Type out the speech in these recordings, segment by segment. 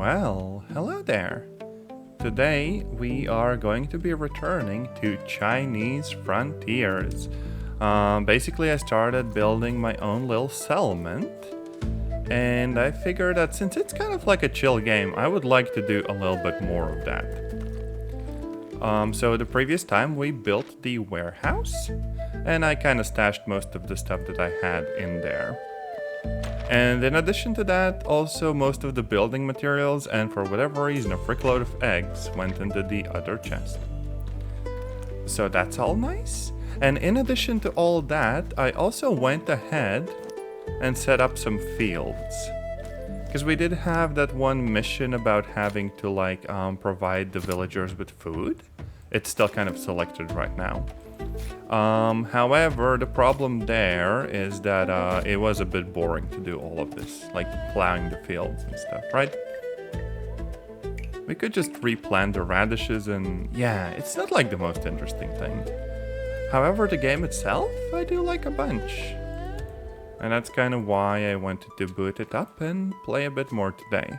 Well, hello there. Today we are going to be returning to Chinese frontiers. Basically, I started building my own little settlement, and I figured that since it's kind of like a chill game, I would like to do a little bit more of that. So the previous time we built the warehouse, and I kind of stashed most of the stuff that I had in there. And in addition to that, also most of the building materials and for whatever reason a frickload of eggs went into the other chest. So that's all nice. And in addition to all that, I also went ahead and set up some fields. Because we did have that one mission about having to provide the villagers with food. It's still kind of selected right now. However, the problem there is that it was a bit boring to do all of this, like plowing the fields and stuff, right? We could just replant the radishes and yeah, it's not like the most interesting thing. However, the game itself, I do like a bunch. And that's kind of why I wanted to boot it up and play a bit more today.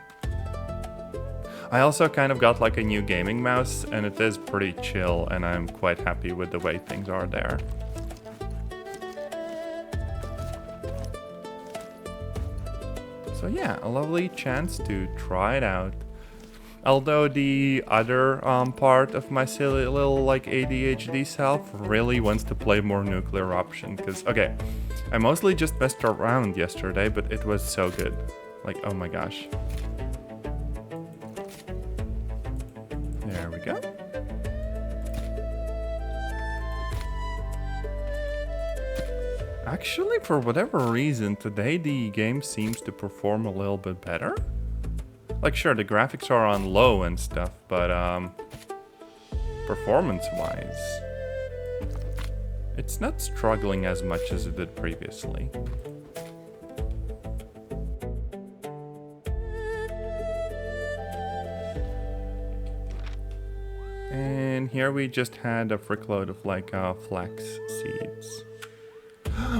I also kind of got like a new gaming mouse and it is pretty chill and I'm quite happy with the way things are there. So yeah, a lovely chance to try it out. Although the other part of my silly little like ADHD self really wants to play more nuclear option because, okay, I mostly just messed around yesterday, but it was so good. Like, oh my gosh. There we go. Actually, for whatever reason, today the game seems to perform a little bit better. Like, sure, the graphics are on low and stuff, but performance-wise, it's not struggling as much as it did previously. And here we just had a frickload of flax seeds.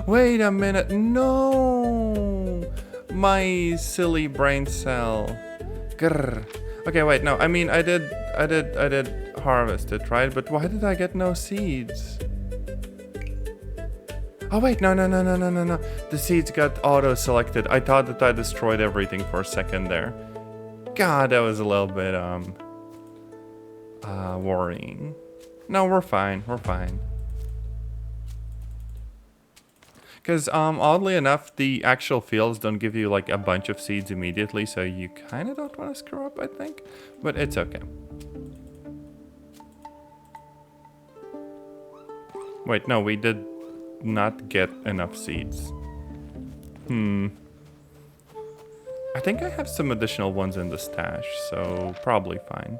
Wait a minute, no! My silly brain cell. Grr. Okay, wait, no, I mean, I did harvest it, right? But why did I get no seeds? Oh wait, no. The seeds got auto-selected. I thought that I destroyed everything for a second there. God, that was a little bit, worrying. No, we're fine. Because, oddly enough, the actual fields don't give you, like, a bunch of seeds immediately, so you kind of don't want to screw up, I think. But it's okay. Wait, no, we did not get enough seeds. I think I have some additional ones in the stash, so probably fine.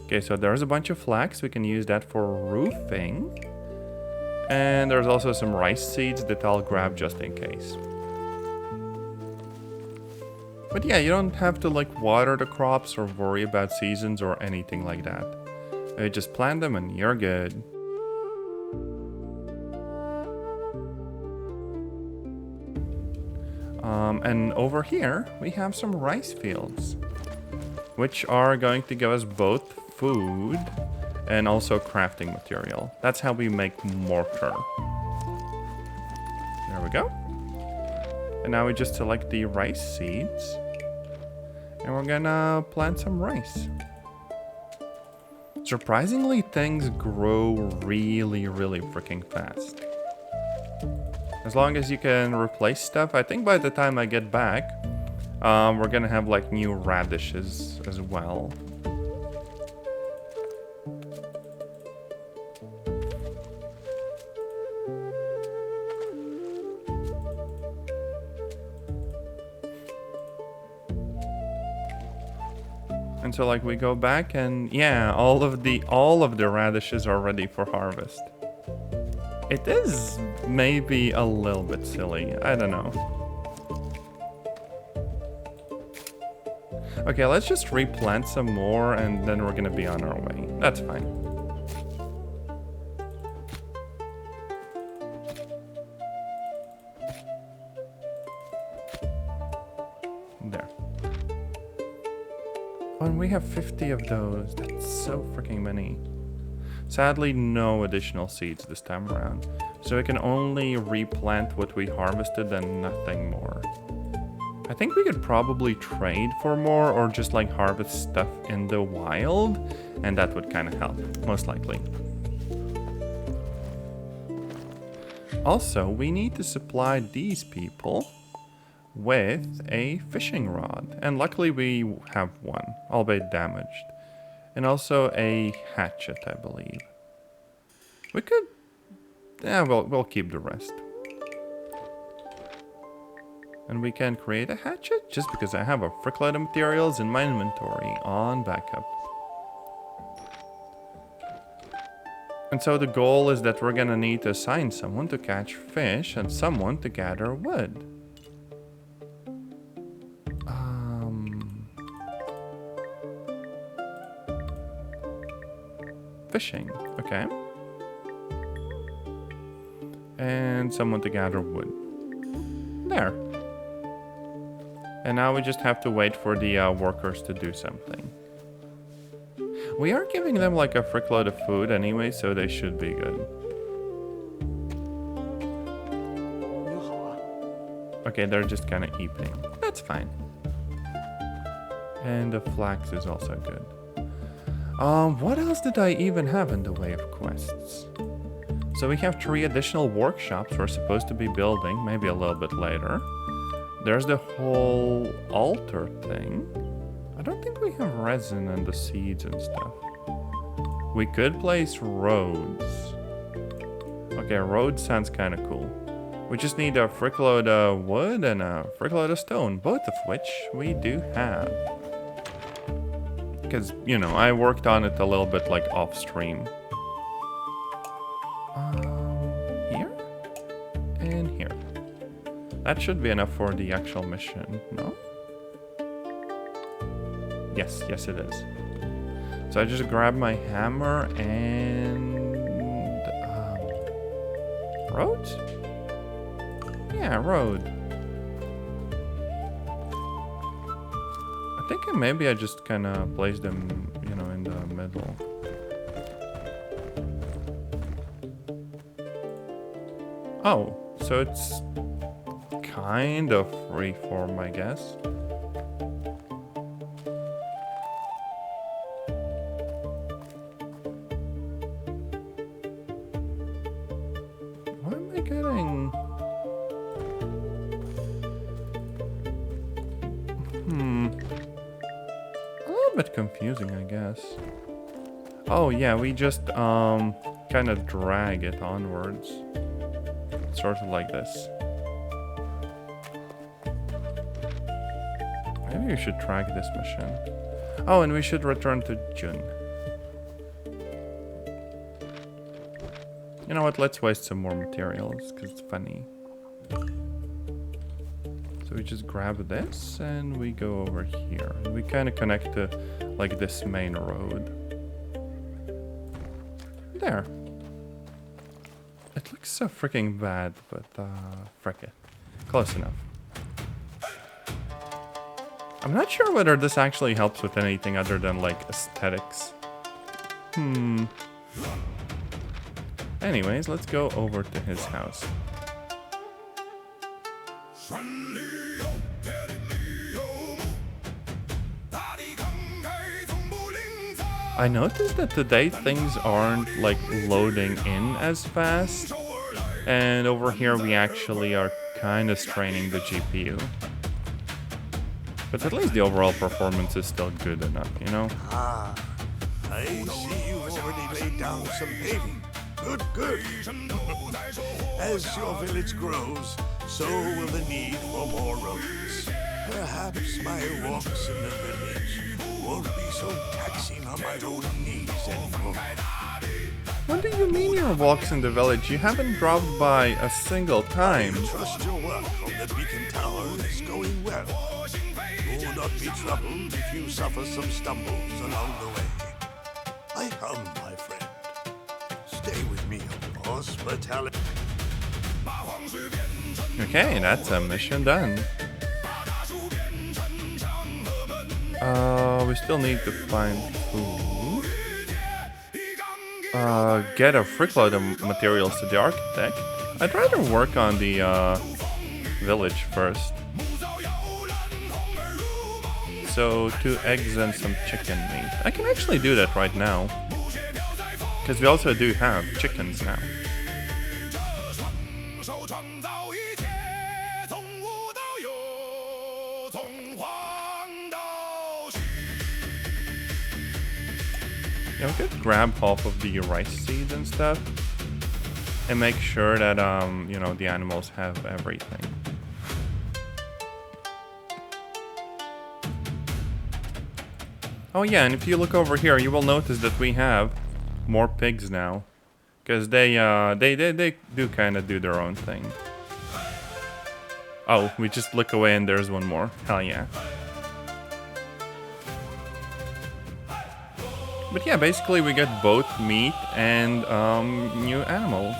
Okay, so there's a bunch of flax. We can use that for roofing. And there's also some rice seeds that I'll grab just in case. But yeah, you don't have to like water the crops or worry about seasons or anything like that. You just plant them and you're good. And over here, we have some rice fields, which are going to give us both food and also crafting material. That's how we make mortar. There we go. And now we just select the rice seeds. And we're gonna plant some rice. Surprisingly, things grow really freaking fast. As long as you can replace stuff, I think by the time I get back, we're gonna have like new radishes as well. And so like we go back and yeah, all of the radishes are ready for harvest. It is maybe a little bit silly, I don't know. Okay, let's just replant some more and then we're gonna be on our way. That's fine. There. And we have 50 of those. That's so freaking many. Sadly, no additional seeds this time around. So we can only replant what we harvested and nothing more. I think we could probably trade for more or just like harvest stuff in the wild. And that would kind of help, most likely. Also, we need to supply these people with a fishing rod. And luckily we have one, albeit damaged. And also a hatchet, I believe. We could... yeah, we'll keep the rest. And we can create a hatchet just because I have a frickload of materials in my inventory on backup. And so the goal is that we're gonna need to assign someone to catch fish and someone to gather wood. Fishing, okay. And someone to gather wood. There. And now we just have to wait for the workers to do something. We are giving them like a frickload of food anyway, so they should be good. Okay, they're just kind of eating. That's fine. And the flax is also good. What else did I even have in the way of quests? So we have 3 additional workshops we're supposed to be building, maybe a little bit later. There's the whole altar thing. I don't think we have resin and the seeds and stuff. We could place roads. Okay, roads sounds kind of cool. We just need a frickload of wood and a frickload of stone, both of which we do have. Because, you know, I worked on it a little bit like off stream. Here? And here. That should be enough for the actual mission, no? Yes, yes it is. So I just grab my hammer and... roads? Yeah, road. I think maybe I just kind of place them, you know, in the middle. Oh, so it's kind of freeform, I guess. What am I getting? A little bit confusing, I guess. Oh yeah, we just kind of drag it onwards. Sort of like this. Maybe we should track this mission. Oh, and we should return to June. You know what, let's waste some more materials, because it's funny. So we just grab this, and we go over here. And we kind of connect to, like, this main road. There. It looks so freaking bad, but, frick it. Close enough. I'm not sure whether this actually helps with anything other than, like, aesthetics. Anyways, let's go over to his house. I noticed that today things aren't like loading in as fast, and over here we actually are kind of straining the GPU. But at least the overall performance is still good enough, you know? Ah, I see you've already laid down some paving. Good, good. As your village grows, so will the need for more roads. Perhaps my walks in the village won't be so taxing on my own knees anymore. What do you mean your walks in the village? You haven't dropped by a single time. I trust your work on the beacon tower is going well. Do not be troubled if you suffer some stumbles along the way. I come, my friend. Stay with me, hospitality. Okay, that's a mission done. we still need to find food. Get a frickload of materials to the architect. I'd rather work on the village first. So 2 eggs and some chicken meat. I can actually do that right now. Because we also do have chickens now. Yeah, we could grab half of the rice seeds and stuff. And make sure that, you know, the animals have everything. Oh yeah, and if you look over here, you will notice that we have more pigs now. Because they do kind of do their own thing. Oh, we just look away and there's one more. Hell yeah. But yeah, basically we get both meat and new animals.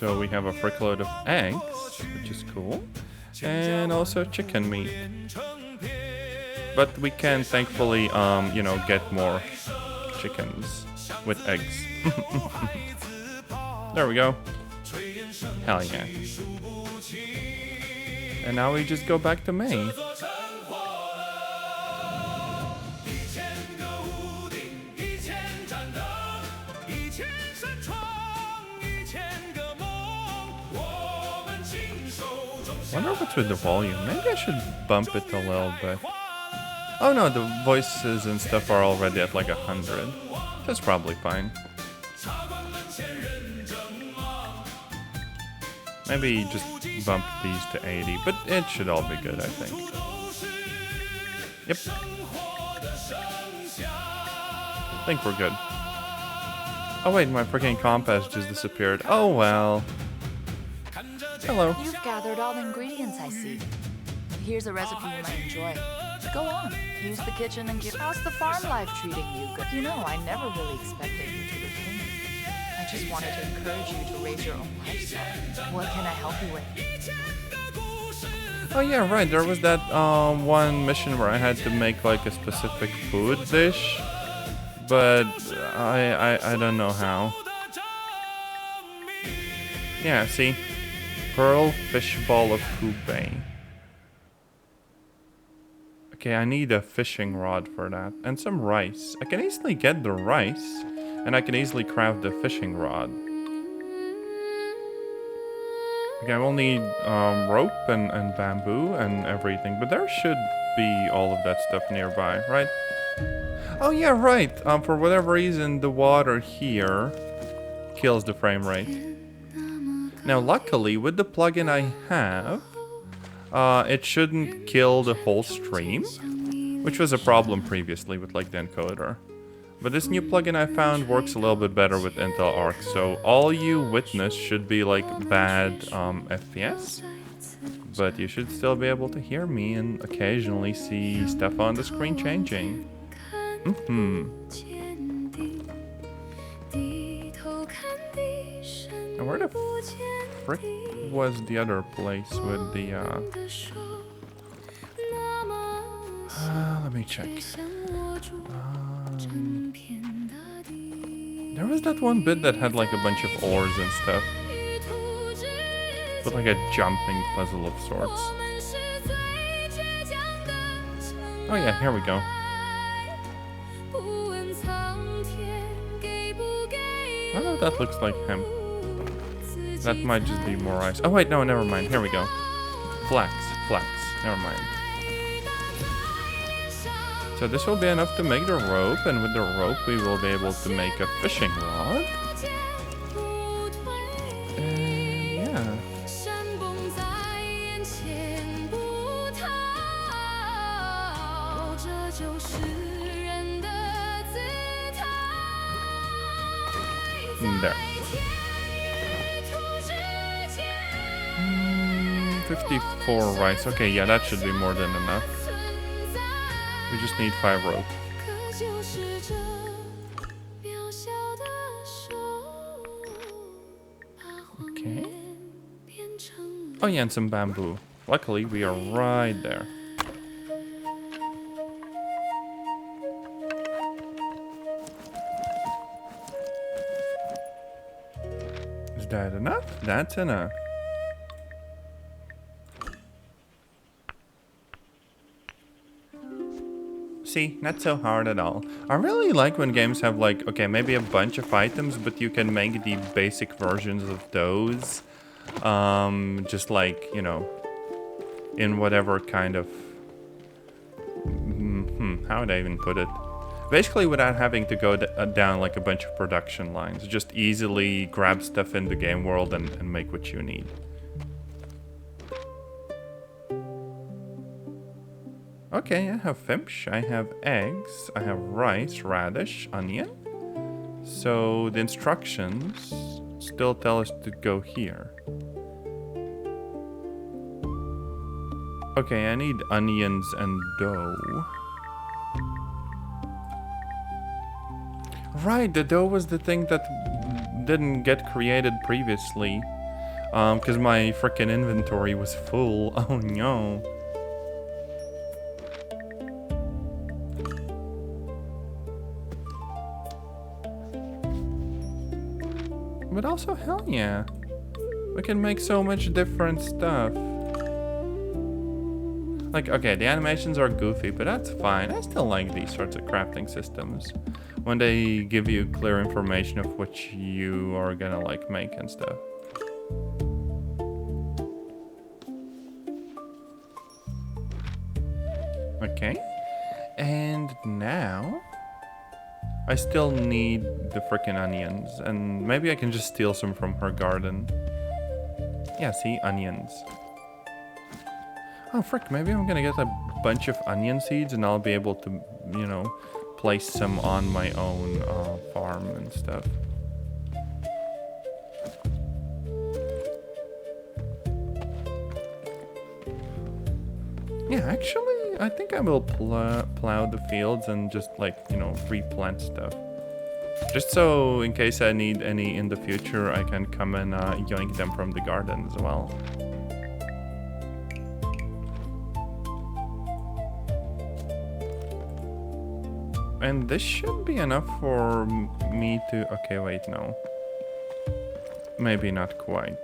So we have a frickload of eggs, which is cool, and also chicken meat. But we can thankfully, you know, get more chickens with eggs. There we go. Hell yeah. And now we just go back to May. Wonder what's with the volume. Maybe I should bump it a little bit. Oh no, the voices and stuff are already at like 100. That's probably fine. Maybe just bump these to 80, but it should all be good, I think. Yep. I think we're good. Oh wait, my freaking compass just disappeared. Oh well. Hello. You've gathered all the ingredients, I see. Here's a recipe you might enjoy. Go on, use the kitchen and give. How's the farm life treating you? You know, I never really expected you to retain me. I just wanted to encourage you to raise your own livestock. What can I help you with? Oh yeah, right. There was that one mission where I had to make like a specific food dish, but I don't know how. Yeah, see. Pearl fish ball of Hubei. Okay, I need a fishing rod for that. And some rice. I can easily get the rice. And I can easily craft the fishing rod. Okay, I will need rope and bamboo and everything. But there should be all of that stuff nearby, right? Oh yeah, right. For whatever reason, the water here kills the frame rate. Now, luckily, with the plugin I have, it shouldn't kill the whole stream, which was a problem previously with like the encoder. But this new plugin I found works a little bit better with Intel Arc, so all you witness should be like bad FPS, but you should still be able to hear me and occasionally see stuff on the screen changing. And where the frick was the other place with the let me check. There was that one bit that had like a bunch of ores and stuff. But like a jumping puzzle of sorts. Oh yeah, here we go. I don't know if that looks like him. That might just be more ice. Oh wait, no, never mind. Here we go. Flax. Never mind. So this will be enough to make the rope, and with the rope we will be able to make a fishing rod. And yeah. There. 54 rice. Okay, yeah, that should be more than enough. We just need 5 rope. 5 Okay. Oh yeah, and some bamboo. Luckily, we are right there. Is that enough? That's enough. See, not so hard at all. I really like when games have like, okay, maybe a bunch of items, but you can make the basic versions of those. Just like, you know, in whatever kind of, how would I even put it? Basically without having to go down like a bunch of production lines. Just easily grab stuff in the game world and make what you need. Okay, I have fish, I have eggs, I have rice, radish, onion. So the instructions still tell us to go here. Okay, I need onions and dough. Right, the dough was the thing that didn't get created previously. Because my frickin' inventory was full. Oh no. But also, hell yeah. We can make so much different stuff. Like, okay, the animations are goofy, but that's fine. I still like these sorts of crafting systems. When they give you clear information of what you are gonna, like, make and stuff. Okay. And now... I still need the frickin' onions, and maybe I can just steal some from her garden. Yeah, see? Onions. Oh, frick, maybe I'm gonna get a bunch of onion seeds and I'll be able to, you know, place some on my own farm and stuff. Yeah, actually, I think I will plow the fields and just, like, you know, replant stuff. Just so, in case I need any in the future, I can come and yoink them from the garden as well. And this should be enough for me to... Okay, wait, no. Maybe not quite.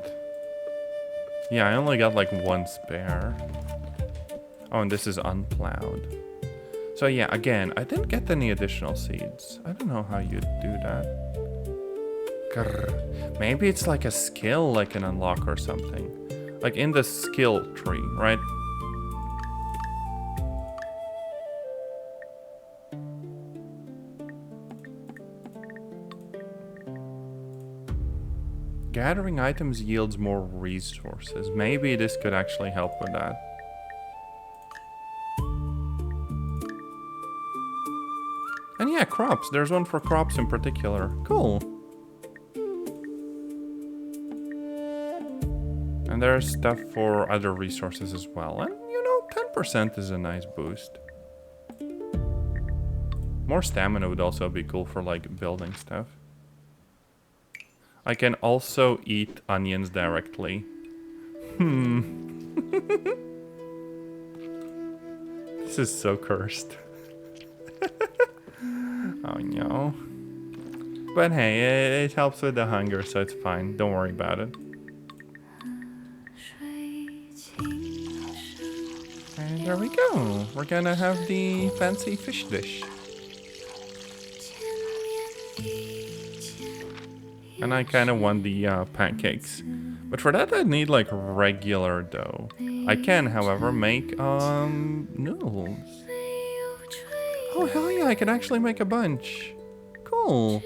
Yeah, I only got, like, one spare. Oh, and this is unplowed. So yeah, again, I didn't get any additional seeds. I don't know how you do that. Grr. Maybe it's like a skill I can unlock or something. Like in the skill tree, right? Gathering items yields more resources. Maybe this could actually help with that. And yeah, crops. There's one for crops in particular. Cool. And there's stuff for other resources as well. And, you know, 10% is a nice boost. More stamina would also be cool for, like, building stuff. I can also eat onions directly. This is so cursed. Oh no. But hey, it helps with the hunger, so it's fine. Don't worry about it. And there we go. We're gonna have the fancy fish dish. And I kind of want the pancakes. But for that I need like regular dough. I can, however, make noodles. Oh hell yeah, I can actually make a bunch. Cool.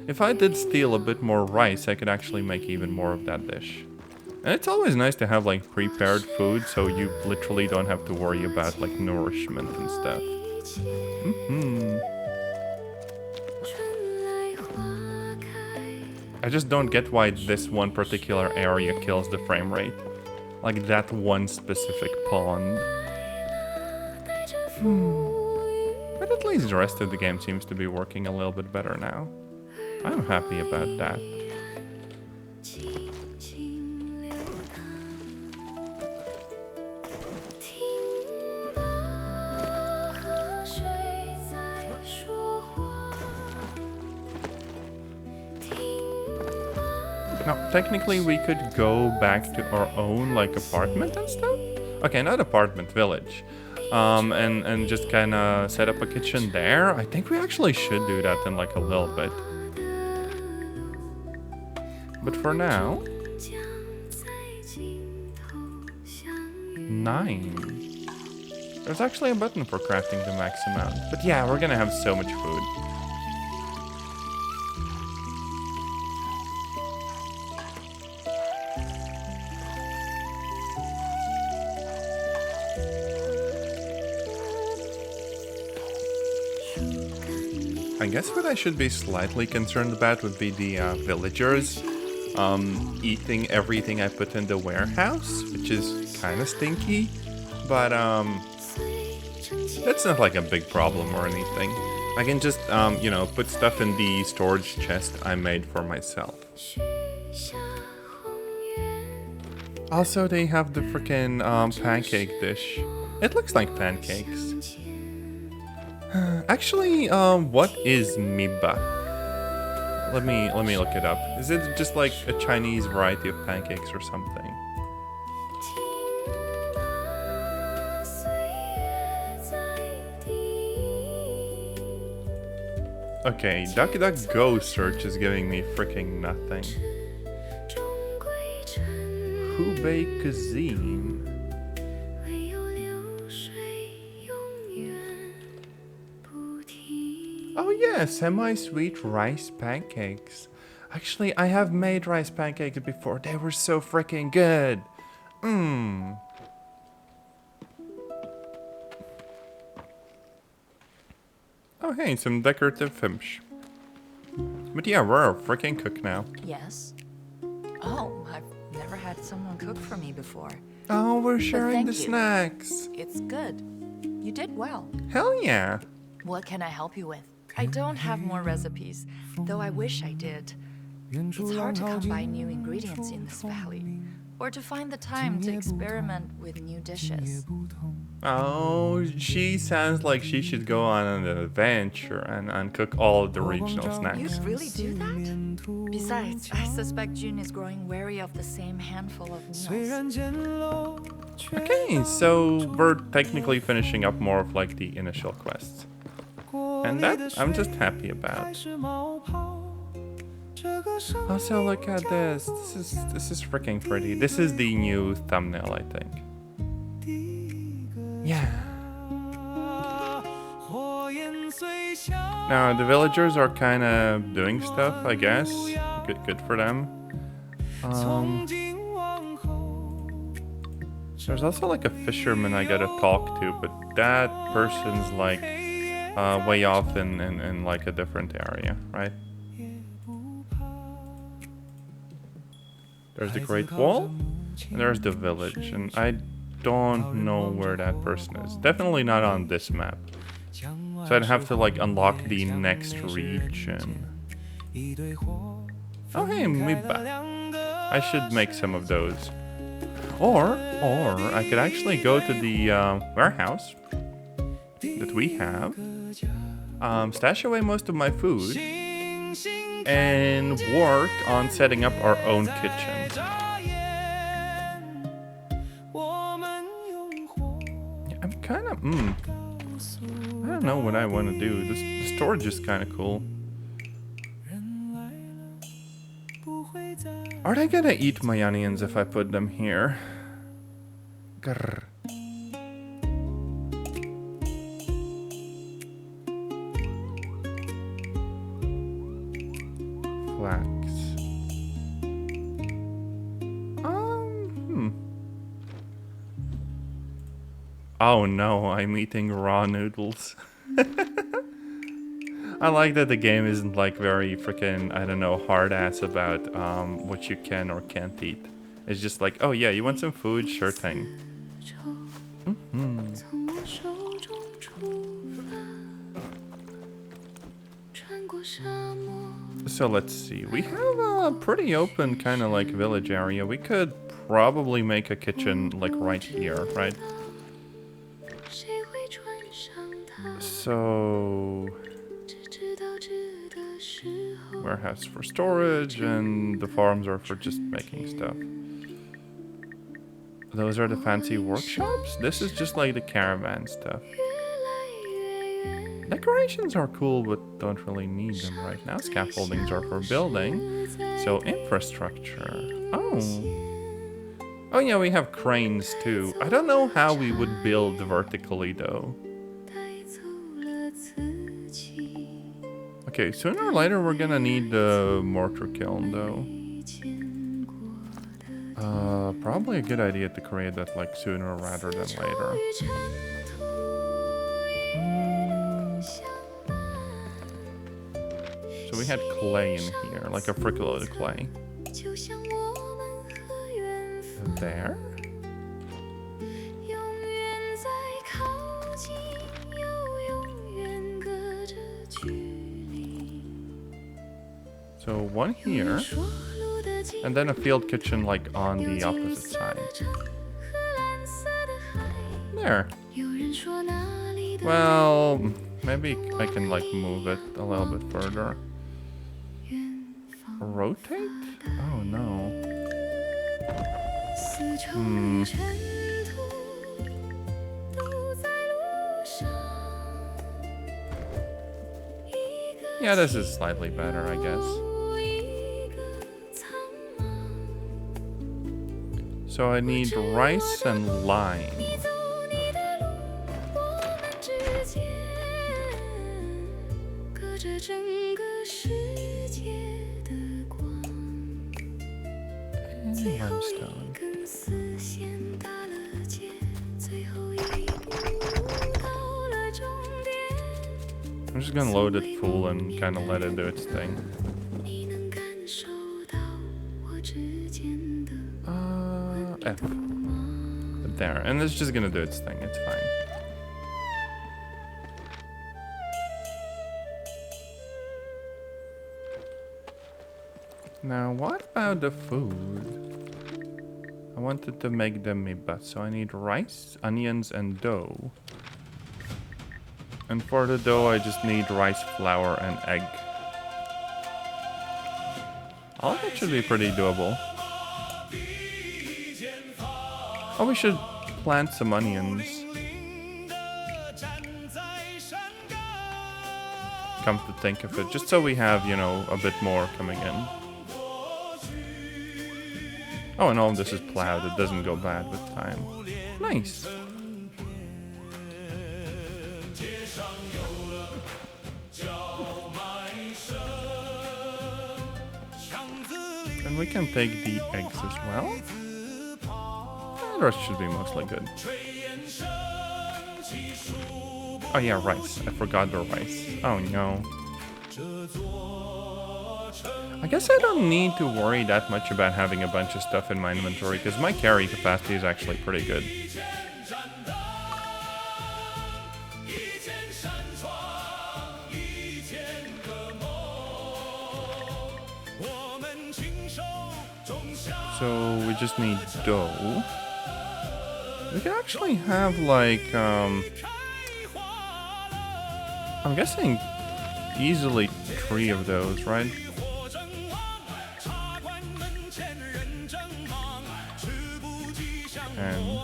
If I did steal a bit more rice, I could actually make even more of that dish. And it's always nice to have like prepared food so you literally don't have to worry about like nourishment and stuff. I just don't get why this one particular area kills the frame rate. Like that one specific pond. But at least the rest of the game seems to be working a little bit better now. I'm happy about that. Now, technically we could go back to our own, like, apartment and stuff. Okay, not apartment, village. And just kind of set up a kitchen there. I think we actually should do that in, like, a little bit. But for now... 9. There's actually a button for crafting the max amount. But yeah, we're gonna have so much food. I guess what I should be slightly concerned about would be the villagers eating everything I put in the warehouse, which is kind of stinky, but that's not like a big problem or anything. I can just, you know, put stuff in the storage chest I made for myself. Also, they have the freaking pancake dish. It looks like pancakes. Actually, what is miba? Let me look it up. Is it just like a Chinese variety of pancakes or something? Okay, DuckDuckGo search is giving me freaking nothing. Hubei cuisine. Oh yeah, semi-sweet rice pancakes. Actually, I have made rice pancakes before. They were so freaking good. Oh hey, some decorative fish. But yeah, we're a freaking cook now. Yes? Oh, I've never had someone cook for me before. Oh, we're sharing the thank you. snacks. It's good. You did well. Hell yeah. What can I help you with? I don't have more recipes, though I wish I did. It's hard to come by new ingredients in this valley, or to find the time to experiment with new dishes. Oh, she sounds like she should go on an adventure and cook all of the regional snacks. You'd really do that? Besides, I suspect June is growing wary of the same handful of meals. Okay, so we're technically finishing up more of like the initial quests. And that I'm just happy about. Also, look at this. This is freaking pretty. This is the new thumbnail, I think. Yeah. Now the villagers are kind of doing stuff, I guess. Good for them. There's also like a fisherman I gotta talk to, but that person's like way off in like a different area, right? There's the Great Wall, and there's the village, and I don't know where that person is. Definitely not on this map. So I'd have to like unlock the next region. Oh hey, miba. I should make some of those. Or I could actually go to the warehouse that we have, stash away most of my food, and work on setting up our own kitchen. Yeah, I'm kind of, I don't know what I want to do. The storage is kind of cool. Are they gonna eat my onions if I put them here? Grr. Flax. Oh no, I'm eating raw noodles. I like that the game isn't like very freaking, I don't know, hard ass about what you can or can't eat. It's just like, oh yeah, you want some food? Sure thing. So let's see, we have a pretty open kind of like village area. We could probably make a kitchen like right here, right? So warehouse for storage, and the farms are for just making stuff. Those are the fancy workshops? This is just like the caravan stuff. Decorations are cool, but don't really need them right now. Scaffoldings are for building. So infrastructure. Oh. Oh yeah, we have cranes too. I don't know how we would build vertically though. Okay, sooner or later we're gonna need the mortar kiln though. Probably a good idea to create that like sooner rather than later. So we had clay in here, like a frickload of clay. There. So one here, and then a field kitchen like on the opposite side. There. Well, maybe I can like move it a little bit further. Rotate? Oh no. Yeah, this is slightly better, I guess. So I need rice and lime. And limestone. I'm just gonna load it full and kind of let it do its thing. F. There, and it's just gonna do its thing, it's fine. Now, what about the food? I wanted to make them miba, so I need rice, onions, and dough. And for the dough, I just need rice, flour, and egg. All of that should be pretty doable. Oh, we should plant some onions. Come to think of it, just so we have, you know, a bit more coming in. Oh, and all of this is plowed. It doesn't go bad with time. Nice. And we can take the eggs as well. The rest should be mostly good. Oh yeah, rice. I forgot the rice. Oh no. I guess I don't need to worry that much about having a bunch of stuff in my inventory, because my carry capacity is actually pretty good. So we just need dough. We can actually have like, I'm guessing easily 3 of those, right? And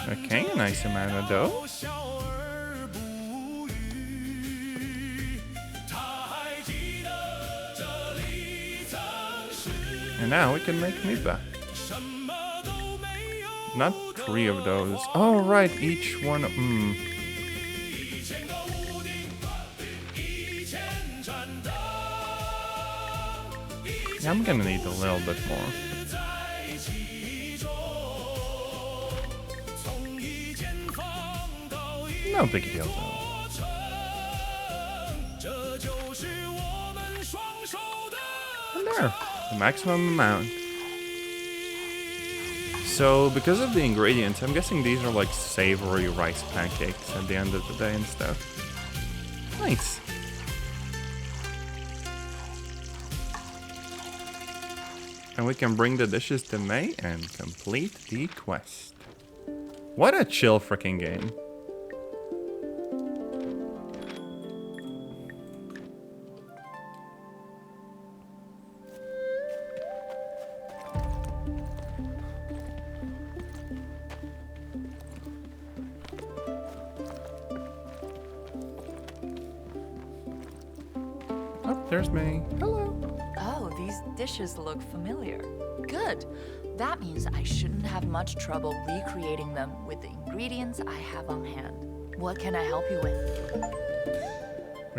okay, a nice amount of dough. And now we can make miba. Not 3 of those. Oh, right, each one. Yeah, I'm gonna need a little bit more. No big deal though. And there, the maximum amount. So, because of the ingredients, I'm guessing these are like savory rice pancakes at the end of the day and stuff. Nice. And we can bring the dishes to May and complete the quest. What a chill freaking game. Oh, there's May. Hello. Oh, these dishes look familiar. Good. That means I shouldn't have much trouble recreating them with the ingredients I have on hand. What can I help you with?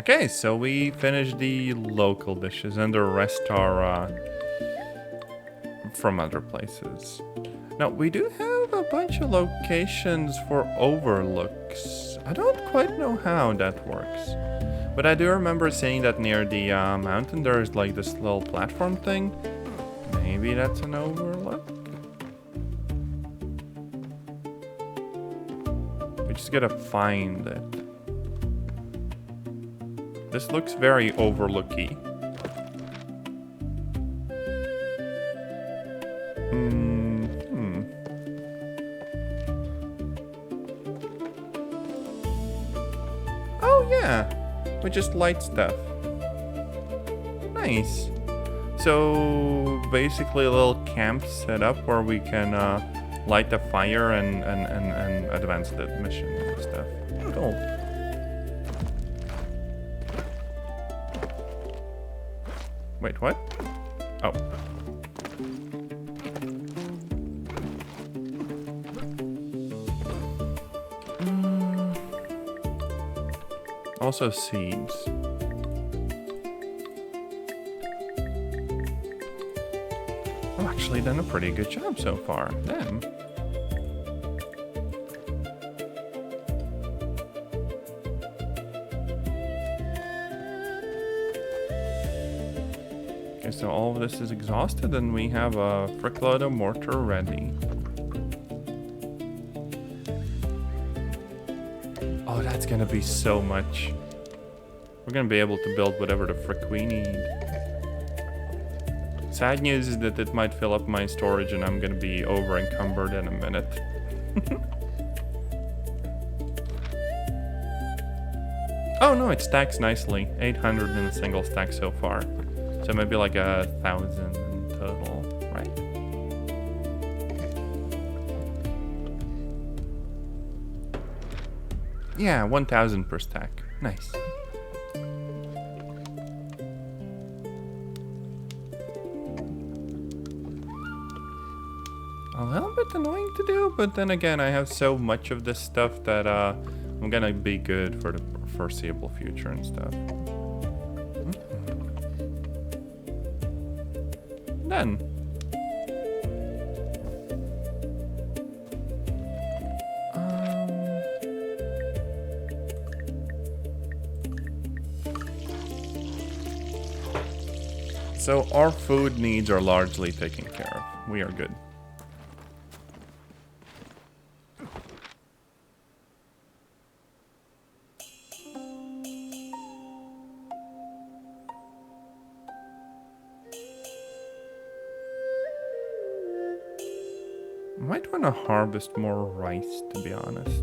Okay, so we finished the local dishes and the rest are from other places. Now, we do have a bunch of locations for overlooks. I don't quite know how that works. But I do remember seeing that near the mountain there's like this little platform thing. Maybe that's an overlook? We just gotta find it. This looks very overlooky. Oh yeah, we just light stuff. Nice. So basically a little camp set up where we can light the fire and advance the mission and stuff. Cool. Wait, what? Oh. Also seeds. I've actually done a pretty good job so far. Damn. Okay, so all of this is exhausted and we have a frickload of mortar ready. Oh, that's gonna be so much. We're gonna be able to build whatever the frick we need. Sad news is that it might fill up my storage and I'm gonna be over encumbered in a minute. Oh no, it stacks nicely. 800 in a single stack so far. So maybe like 1,000 in total, right? Yeah, 1,000 per stack. Nice. A little bit annoying to do, but then again, I have so much of this stuff that I'm gonna be good for the foreseeable future and stuff. Done. So our food needs are largely taken care of. We are good. Might want to harvest more rice, to be honest.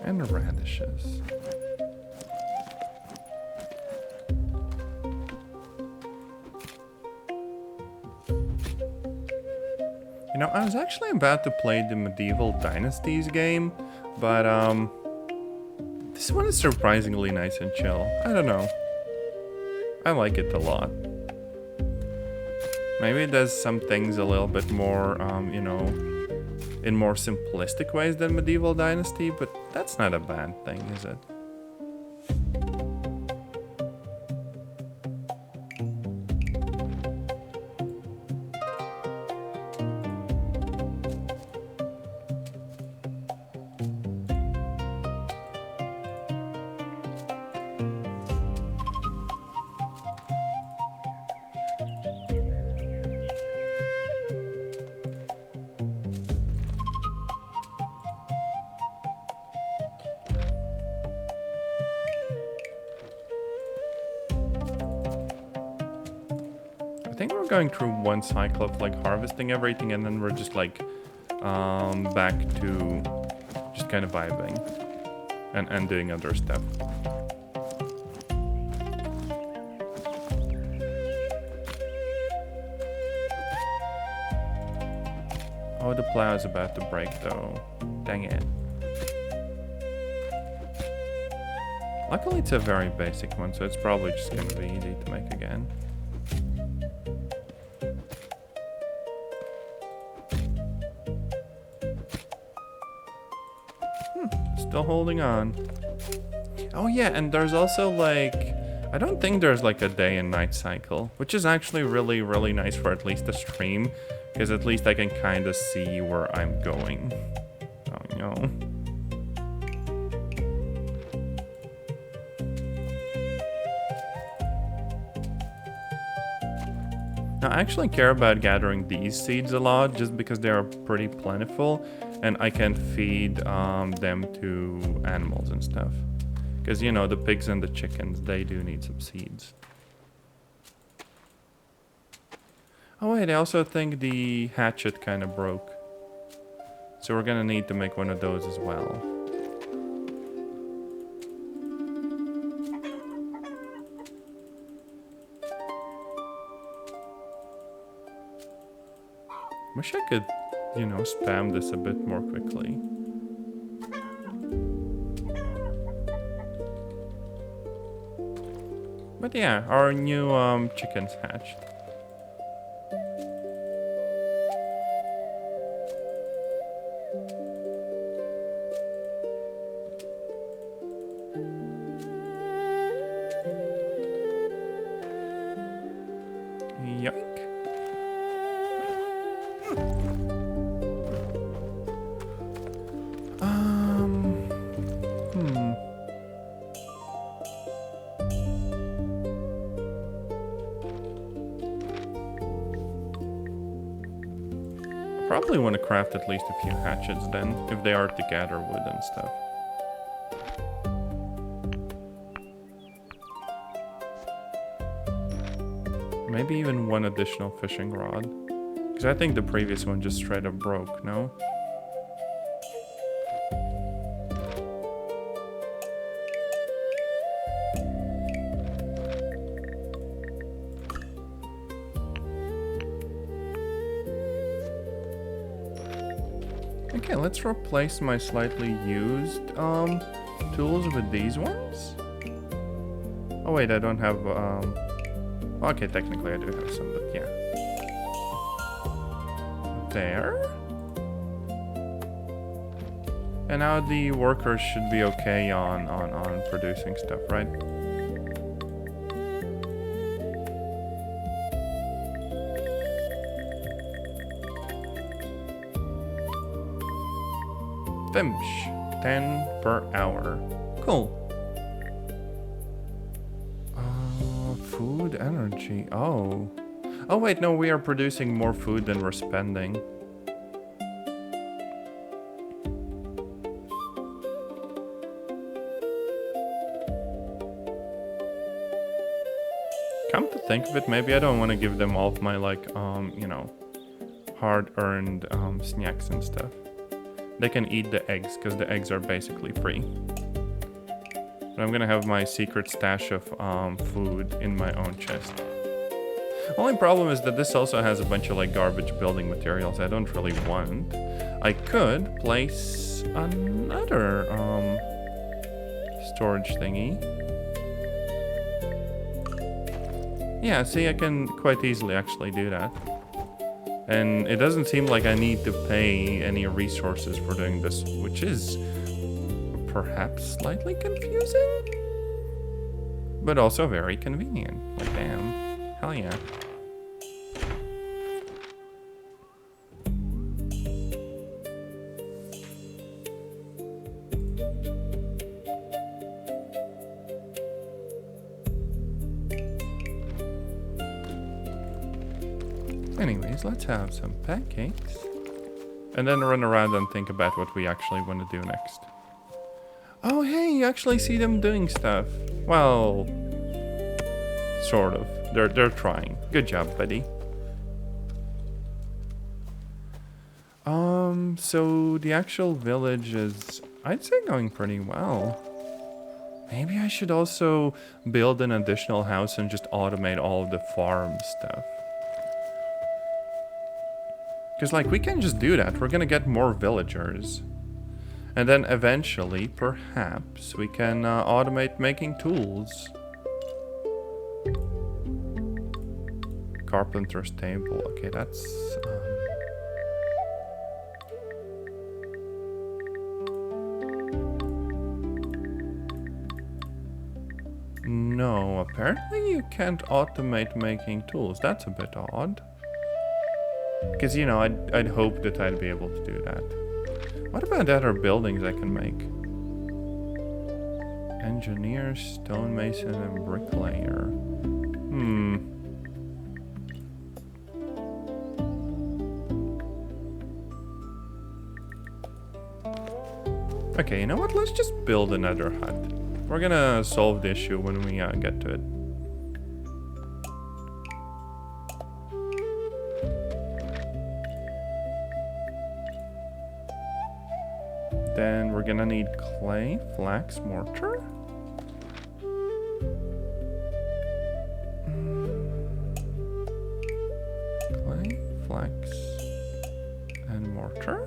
And radishes. You know, I was actually about to play the Medieval Dynasties game, but this one is surprisingly nice and chill. I don't know. I like it a lot. Maybe it does some things a little bit more, you know, in more simplistic ways than Medieval Dynasty, but that's not a bad thing, is it? think we're going through one cycle of like harvesting everything, and then we're just like back to just kind of vibing and doing other stuff. Oh, the plow is about to break though. Dang it. Luckily it's a very basic one, so it's probably just going to be easy to make again. Still holding on. Oh yeah, and there's also like, I don't think there's like a day and night cycle, which is actually really, really nice for at least a stream, because at least I can kind of see where I'm going. Oh no. Now, I actually care about gathering these seeds a lot just because they are pretty plentiful and I can feed them to animals and stuff. Because, you know, the pigs and the chickens, they do need some seeds. Oh wait, I also think the hatchet kind of broke. So we're gonna need to make one of those as well. Wish I could, you know, spam this a bit more quickly. But yeah, our new chickens hatched. Yoink. Probably want to craft at least a few hatchets then, if they are to gather wood and stuff. Maybe even one additional fishing rod. Because I think the previous one just straight up broke, no? Okay, let's replace my slightly used tools with these ones. Oh wait, I don't have okay, technically I do have some, but yeah. There. And now the workers should be okay on producing stuff, right? Fimsh, 10 per hour. Cool. Food energy. Oh. Oh wait, no, we are producing more food than we're spending. Come to think of it, maybe I don't want to give them all of my like you know, hard-earned snacks and stuff. They can eat the eggs, because the eggs are basically free. But I'm gonna have my secret stash of food in my own chest. Only problem is that this also has a bunch of like garbage building materials I don't really want. I could place another storage thingy. Yeah, see, I can quite easily actually do that. And it doesn't seem like I need to pay any resources for doing this, which is perhaps slightly confusing, but also very convenient. Like, damn. Hell yeah. Anyways, let's have some pancakes. And then run around and think about what we actually want to do next. Oh, hey, you actually see them doing stuff. Well, sort of. They're trying. Good job, buddy. So the actual village is, I'd say, going pretty well. Maybe I should also build an additional house and just automate all of the farm stuff. Because, like, we can just do that. We're gonna get more villagers. And then eventually, perhaps, we can automate making tools. Carpenter's table. Okay, that's... No, apparently you can't automate making tools. That's a bit odd. Because, you know, I'd hope that I'd be able to do that. What about other buildings I can make? Engineer, stonemason, and bricklayer. Okay, you know what? Let's just build another hut. We're gonna solve the issue when we get to it. Then we're gonna need clay, flax, mortar. Clay, flax, and mortar.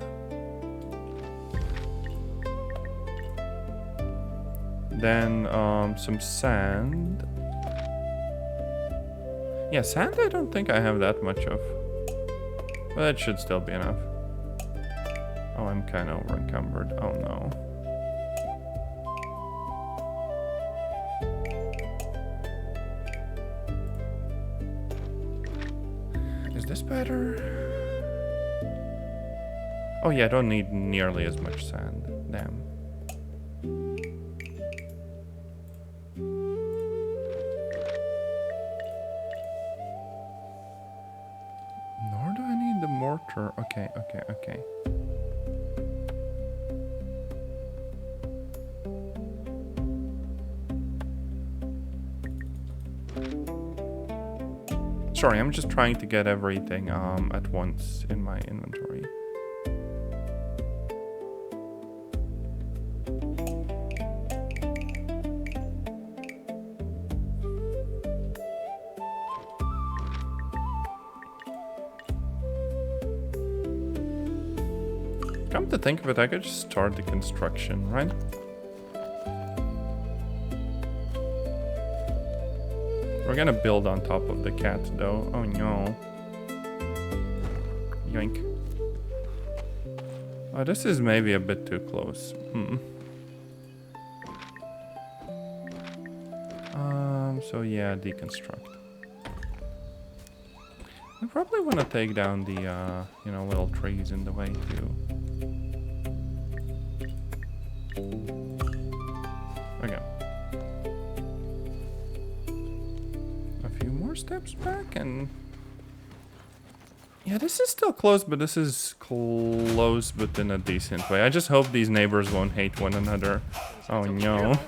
Then some sand. Yeah, sand I don't think I have that much of. But that should still be enough. Oh, I'm kind of over encumbered. Oh no. Is this better? Oh yeah, I don't need nearly as much sand. Damn. Nor do I need the mortar. Okay. Sorry, I'm just trying to get everything at once in my inventory. Come to think of it, I could just start the construction, right? We're gonna build on top of the cat, though. Oh no. Yoink. Oh, this is maybe a bit too close. So yeah, deconstruct. We probably want to take down the, you know, little trees in the way, too. Okay. A few more steps back and... Yeah, this is still close, but this is close but in a decent way. I just hope these neighbors won't hate one another. Oh no.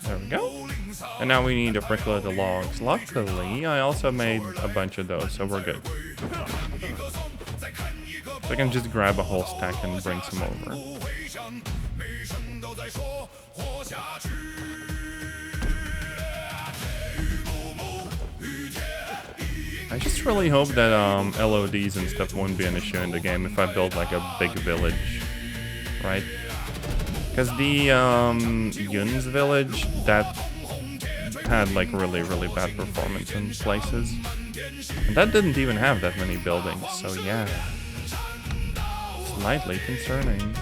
There we go. And now we need to brickload the logs. Luckily, I also made a bunch of those, so we're good. So I can just grab a whole stack and bring some over. I just really hope that LODs and stuff won't be an issue in the game if I build like a big village, right? Because the Yun's village, that had like really bad performance in places. And that didn't even have that many buildings, so yeah. Slightly concerning.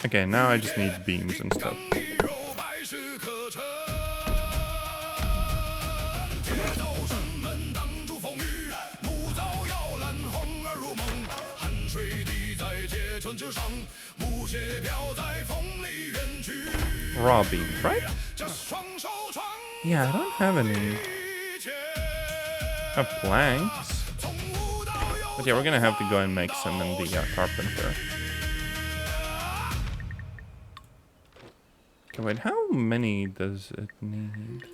Okay, now I just need beams and stuff. Raw beams, right? Yeah, I don't have any planks. But yeah, we're gonna have to go and make some in the carpenter. Okay, wait, how many does it need?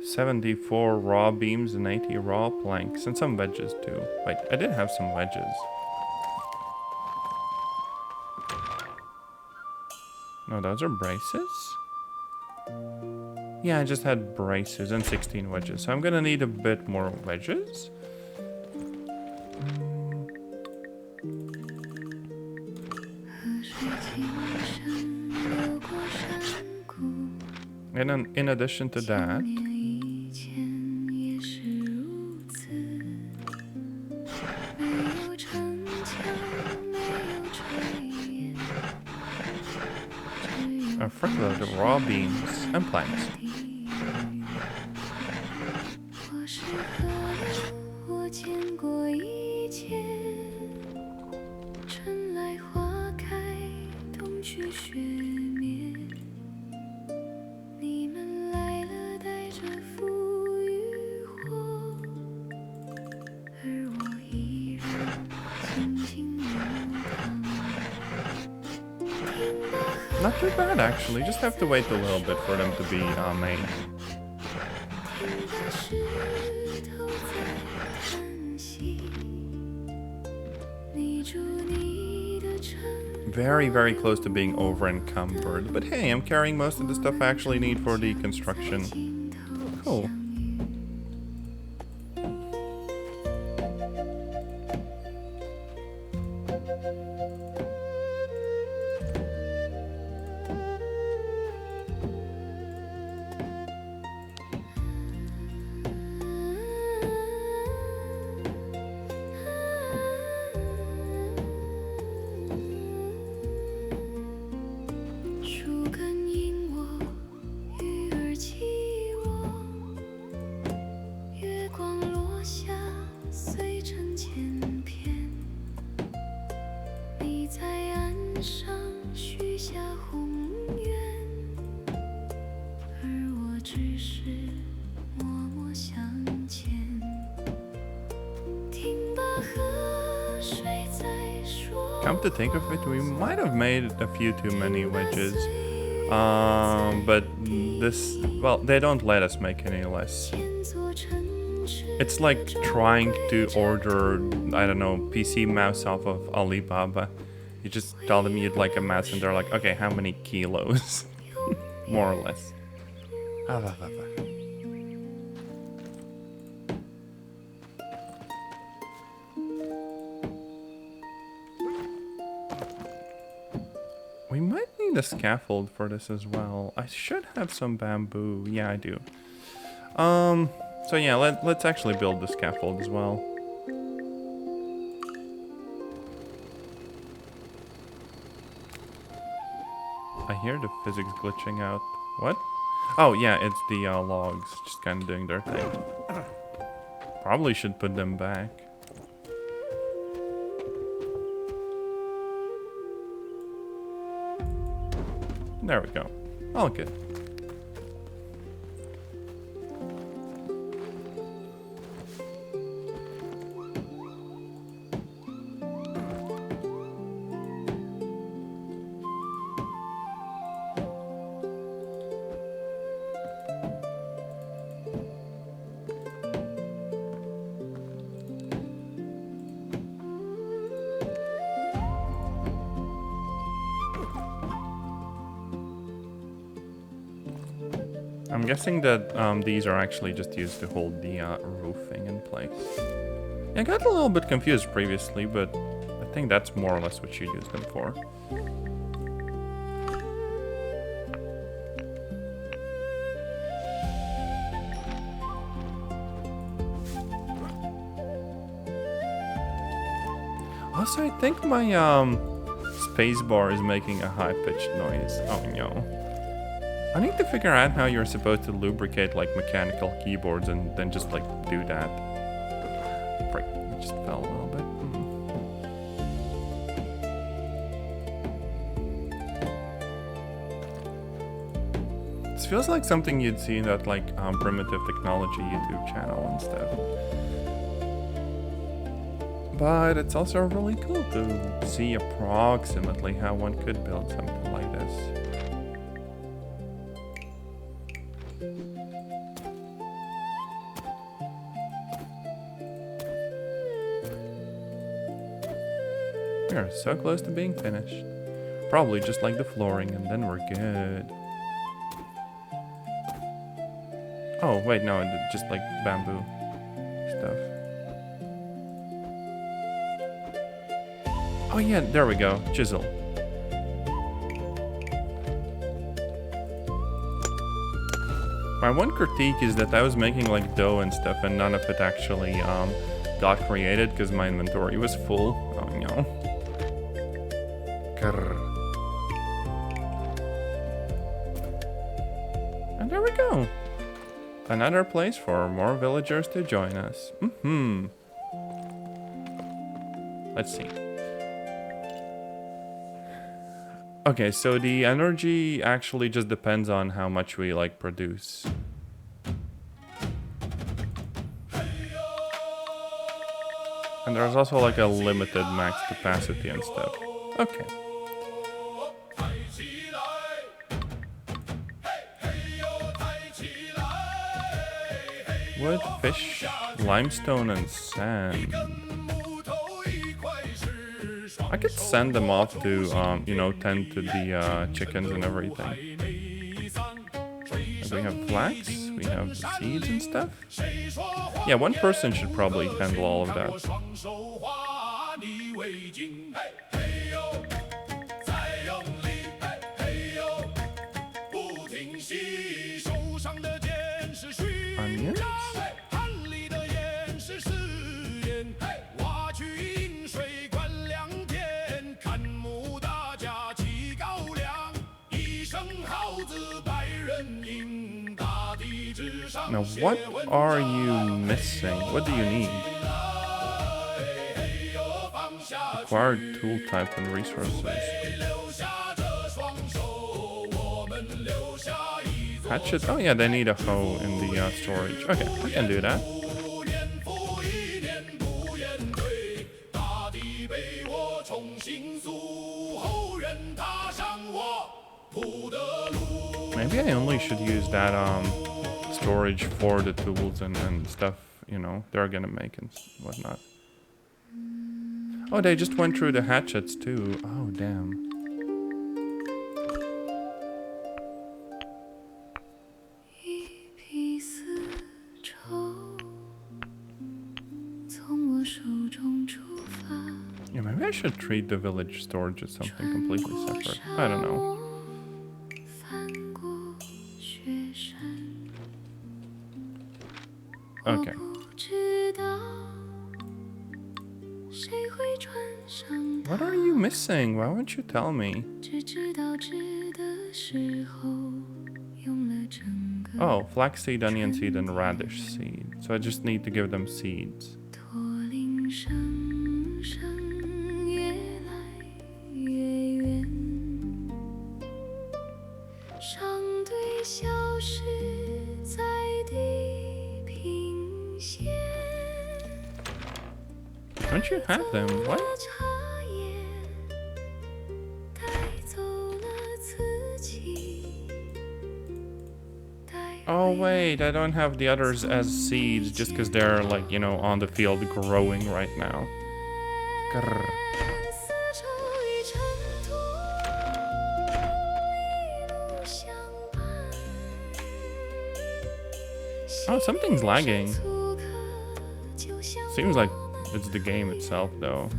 74 raw beams and 80 raw planks, and some wedges too. Wait, I did have some wedges. No, those are braces? Yeah, I just had braces and 16 wedges, so I'm gonna need a bit more wedges. And then in addition to that, a fuckload of raw beams and planks. Not too bad, actually. Just have to wait a little bit for them to be made. Very, very close to being over encumbered. But hey, I'm carrying most of the stuff I actually need for the construction. Cool. Come to think of it, we might have made a few too many wedges. But this, well, they don't let us make any less. It's like trying to order, I don't know, PC mouse off of Alibaba. You just tell them you'd like a mouse and they're like, okay, how many kilos? More or less. We might need a scaffold for this as well. I should have some bamboo. Yeah, I do. So yeah, let's actually build the scaffold as well. I hear the physics glitching out. What? Oh yeah, it's the logs just kind of doing their thing. Probably should put them back. There we go. All good. I'm guessing that these are actually just used to hold the roofing in place. I got a little bit confused previously, but I think that's more or less what you use them for. Also, I think my spacebar is making a high-pitched noise. Oh no. I need to figure out how you're supposed to lubricate like mechanical keyboards and then just like do that. Frick, it just fell a little bit. This feels like something you'd see in that like primitive technology YouTube channel and stuff. But it's also really cool to see approximately how one could build something like this. We are so close to being finished. Probably just like the flooring, and then we're good. Oh, wait, no, just like bamboo stuff. Oh yeah, there we go. Chisel. My one critique is that I was making like dough and stuff and none of it actually got created because my inventory was full. Oh no. Grr. And there we go. Another place for more villagers to join us. Let's see. Okay, so the energy actually just depends on how much we like produce. And there's also like a limited max capacity and stuff. Okay. Wood, fish, limestone, and sand. I could send them off to, you know, tend to the chickens and everything. And we have flax, we have the seeds and stuff. Yeah, one person should probably handle all of that. Onions? Now, what are you missing? What do you need? Acquired tool type and resources. Hatchet? Oh yeah, they need a hoe in the storage. Okay, I can do that. Maybe I only should use that storage for the tools and stuff, you know, they're gonna make and whatnot. Oh, they just went through the hatchets too. Oh, damn. Yeah, maybe I should treat the village storage as something completely separate. I don't know. Okay. What are you missing? Why won't you tell me? Oh, flaxseed, onion seed, and radish seed. So I just need to give them seeds. Don't you have them? What? Oh wait, I don't have the others as seeds just because they're like, you know, on the field growing right now. Grr. Oh, something's lagging. Seems like it's the game itself, though.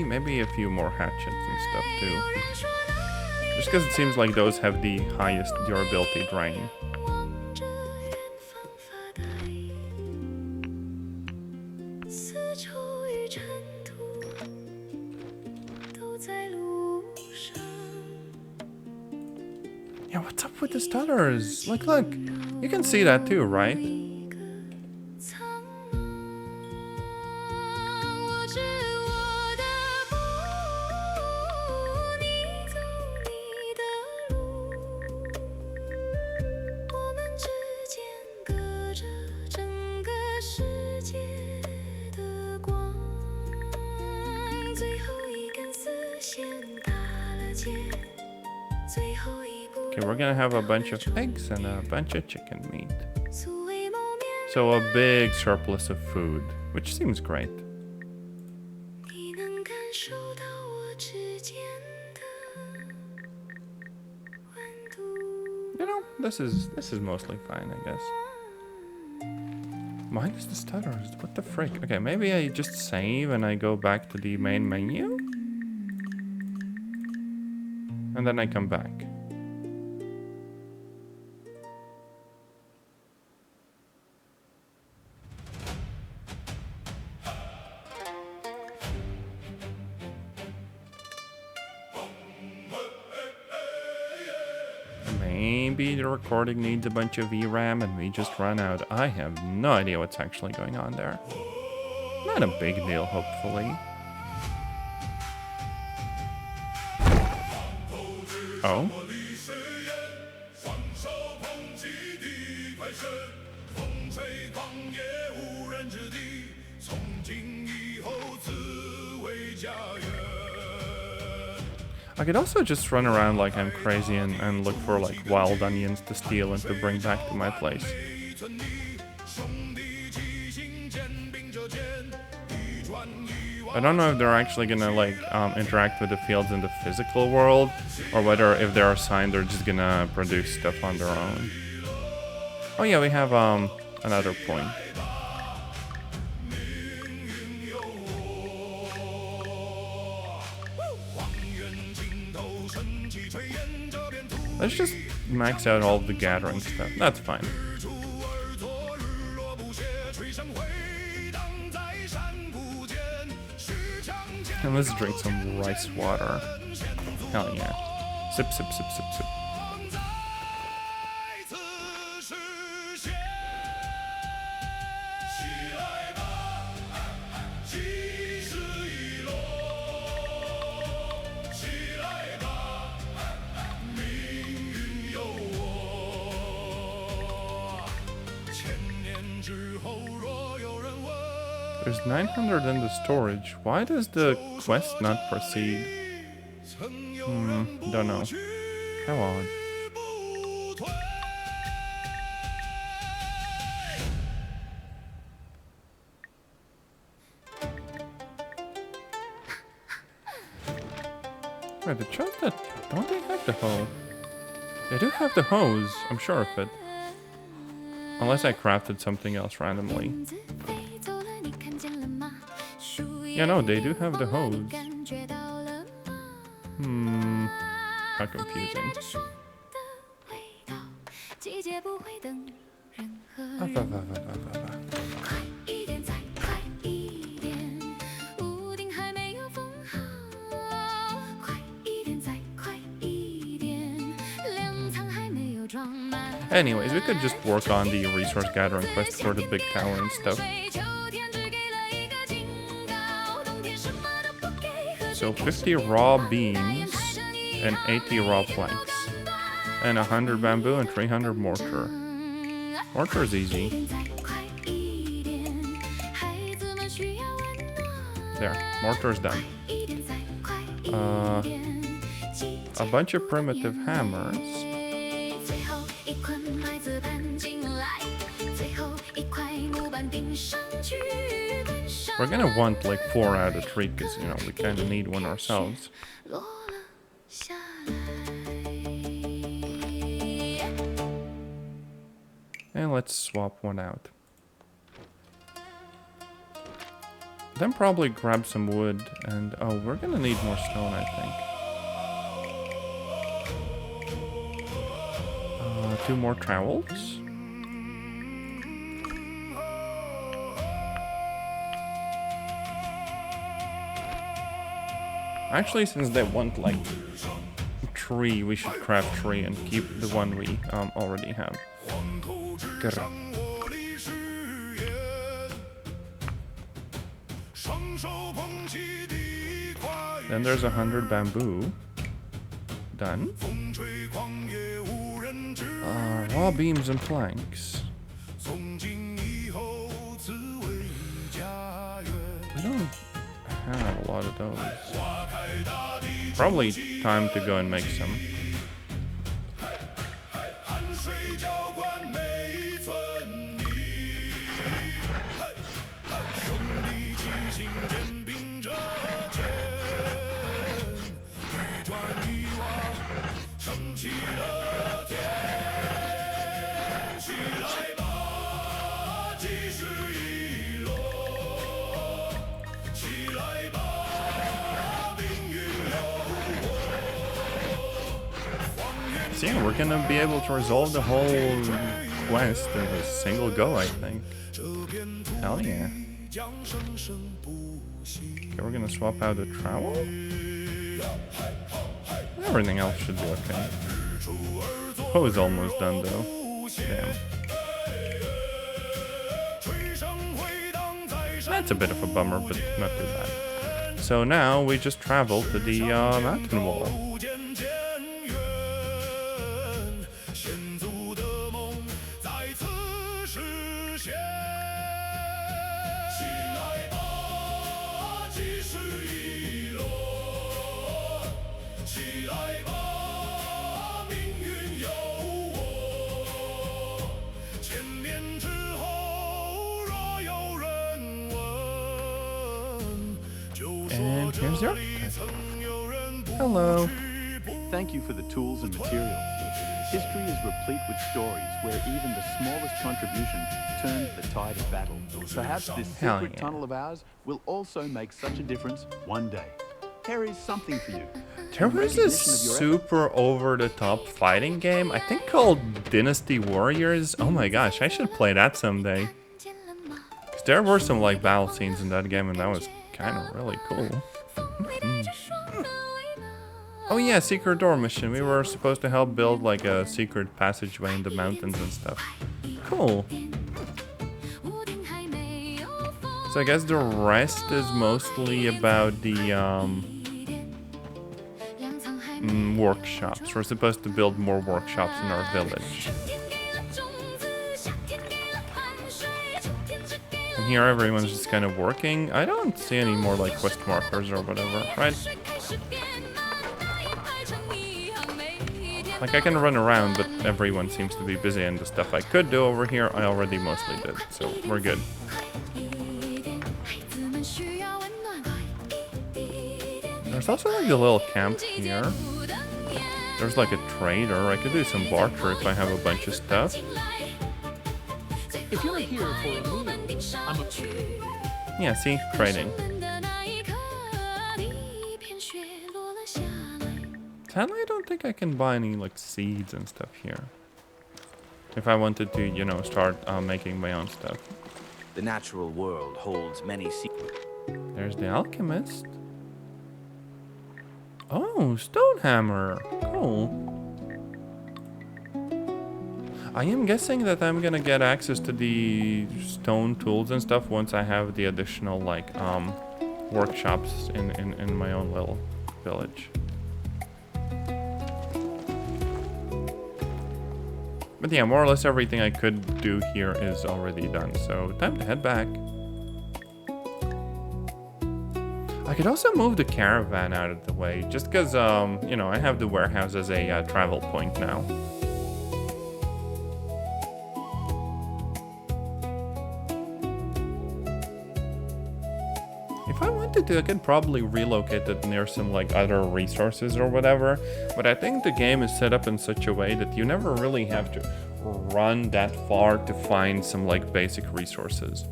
Maybe a few more hatchets and stuff, too. Just because it seems like those have the highest durability drain. Yeah, what's up with the stutters? Like, look, you can see that too, right? Okay, we're gonna have a bunch of eggs and a bunch of chicken meat. So a big surplus of food, which seems great. You know, this is mostly fine, I guess. Minus the stutters, what the frick? Okay, maybe I just save and I go back to the main menu? And then I come back. Maybe the recording needs a bunch of VRAM and we just run out. I have no idea what's actually going on there. Not a big deal, hopefully. Oh? I could also just run around like I'm crazy and look for like wild onions to steal and to bring back to my place. I don't know if they're actually gonna like interact with the fields in the physical world, or whether if they're assigned they're just gonna produce stuff on their own. Oh yeah, we have another point. Let's just max out all the gathering stuff. That's fine. And let's drink some rice water. Hell yeah. Sip, sip, sip, sip, sip. There's 900 in the storage. Why does the quest not proceed? Don't know. How odd. Wait, the chest that don't they have the hoe? They do have the hose, I'm sure of it. Unless I crafted something else randomly. Yeah, no, they do have the hose. How confusing. Anyways, we could just work on the resource gathering quest for the big tower and stuff. So 50 raw beams and 80 raw planks. And 100 bamboo and 300 mortar. Mortar is easy. There, mortar is done. A bunch of primitive hammers. We're gonna want like 4 out of 3 because, you know, we kind of need one ourselves. And let's swap one out. Then probably grab some wood and... oh, we're gonna need more stone, I think. 2 more trowels. Actually, since they want like tree. We should craft tree and keep the one we already have. Grr. Then there's 100 bamboo. Done. Raw beams and planks. We don't have a lot of those. Probably time to go and make some. So yeah, we're gonna be able to resolve the whole quest in a single go, I think. Hell yeah. Okay, we're gonna swap out the trowel. Everything else should be okay. Hoe is almost done though. Damn. That's a bit of a bummer, but not too bad. So now we just travel to the mountain wall. And here's your hello. Thank you for the tools and materials. History is replete with stories where even the smallest contribution turned the tide of battle. Perhaps this secret tunnel of ours will also make such a difference one day. Here is something for you. There was a super over-the-top fighting game, I think called Dynasty Warriors. Oh my gosh, I should play that someday. 'Cause there were some like battle scenes in that game and that was kind of really cool. Oh yeah, secret door mission. We were supposed to help build like a secret passageway in the mountains and stuff. Cool. So I guess the rest is mostly about the workshops. We're supposed to build more workshops in our village. And here everyone's just kind of working. I don't see any more like quest markers or whatever, right? Like I can run around, but everyone seems to be busy and the stuff I could do over here I already mostly did, so we're good. There's also like a little camp here. There's like a trader. I could do some barter if I have a bunch of stuff. If you're here for a meal, I'm a... Yeah, see? Trading. Sadly, I don't think I can buy any like seeds and stuff here. If I wanted to, you know, start making my own stuff. The natural world holds many secrets. There's the alchemist. Oh, stone hammer. Cool. I am guessing that I'm gonna get access to the stone tools and stuff once I have the additional like workshops in my own little village. But yeah, more or less everything I could do here is already done, so time to head back. I could also move the caravan out of the way, just because, you know, I have the warehouse as a travel point now. If I wanted to, I could probably relocate it near some like other resources or whatever, but I think the game is set up in such a way that you never really have to run that far to find some like basic resources.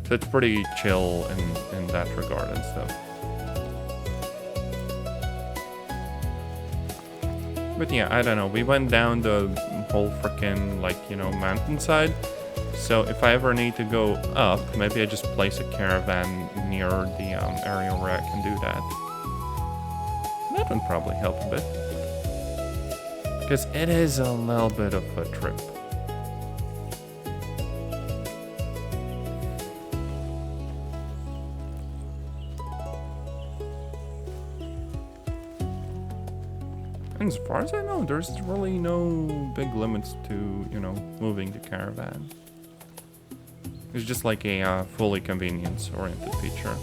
So it's pretty chill in that regard and stuff. But yeah, I don't know, we went down the whole frickin' like, you know, mountainside. So if I ever need to go up, maybe I just place a caravan near the area where I can do that. That would probably help a bit. Because it is a little bit of a trip. And as far as I know, there's really no big limits to, you know, moving the caravan. It's just like a fully convenience-oriented feature.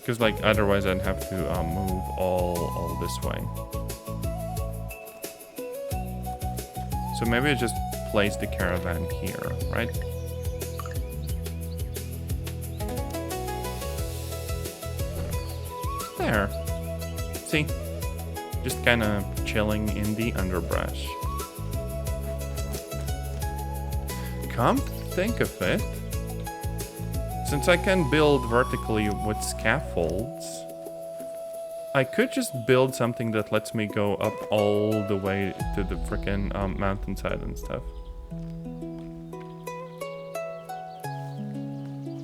Because, like, otherwise I'd have to move all this way. So maybe I just place the caravan here, right? There. See? Just kind of chilling in the underbrush. Come to think of it, since I can build vertically with scaffolds, I could just build something that lets me go up all the way to the frickin' mountainside and stuff.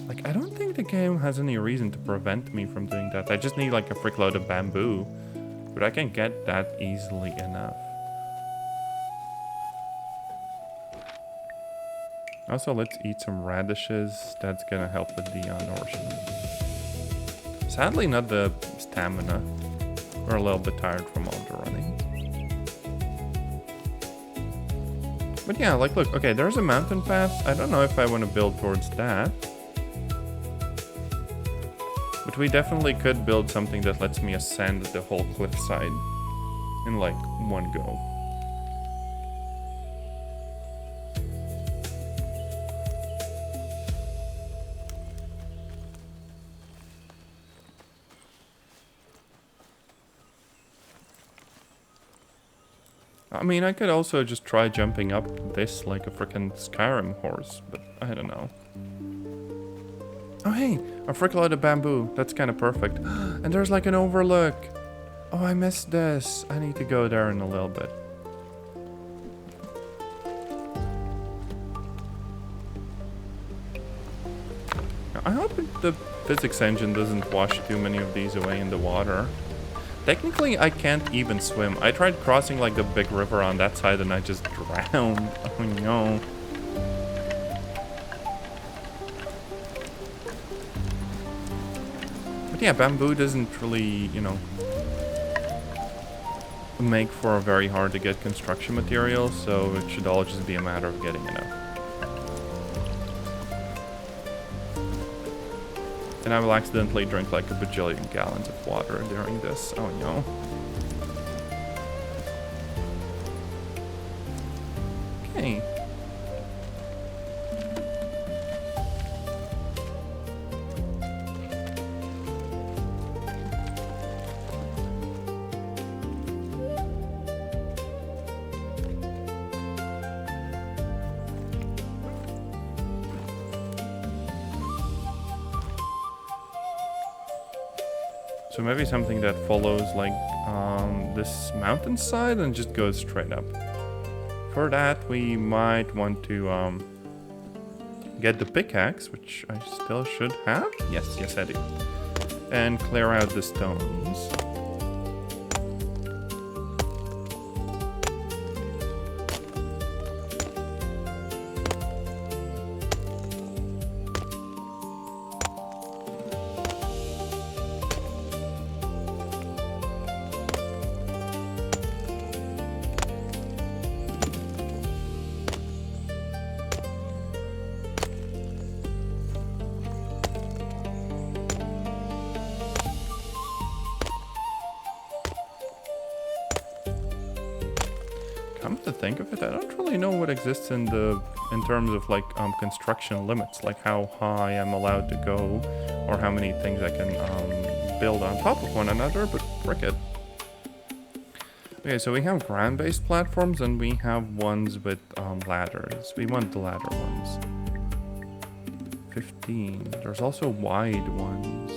Like, I don't think the game has any reason to prevent me from doing that. I just need like a frickload of bamboo, but I can get that easily enough. Also, let's eat some radishes. That's gonna help with the nourishment. Sadly, not the stamina. We're a little bit tired from all the running. But yeah, like, look, okay, there's a mountain pass. I don't know if I want to build towards that. But we definitely could build something that lets me ascend the whole cliffside in, like, one go. I mean, I could also just try jumping up this like a freaking Skyrim horse, but I don't know. Oh hey, a frickload of bamboo. That's kind of perfect. And there's like an overlook. Oh, I missed this. I need to go there in a little bit. I hope the physics engine doesn't wash too many of these away in the water. Technically, I can't even swim. I tried crossing like the big river on that side and I just drowned. Oh no. But yeah, bamboo doesn't really, you know, make for a very hard to get construction material, so it should all just be a matter of getting enough. And I will accidentally drink like a bajillion gallons of water during this. Oh no. Okay. So maybe something that follows like this mountainside and just goes straight up. For that, we might want to get the pickaxe, which I still should have. Yes I do. And clear out the stones. Come to think of it, I don't really know what exists in terms of like construction limits, like how high I'm allowed to go, or how many things I can build on top of one another. But frick it. Okay, so we have ground-based platforms and we have ones with ladders. We want the ladder ones. 15. There's also wide ones.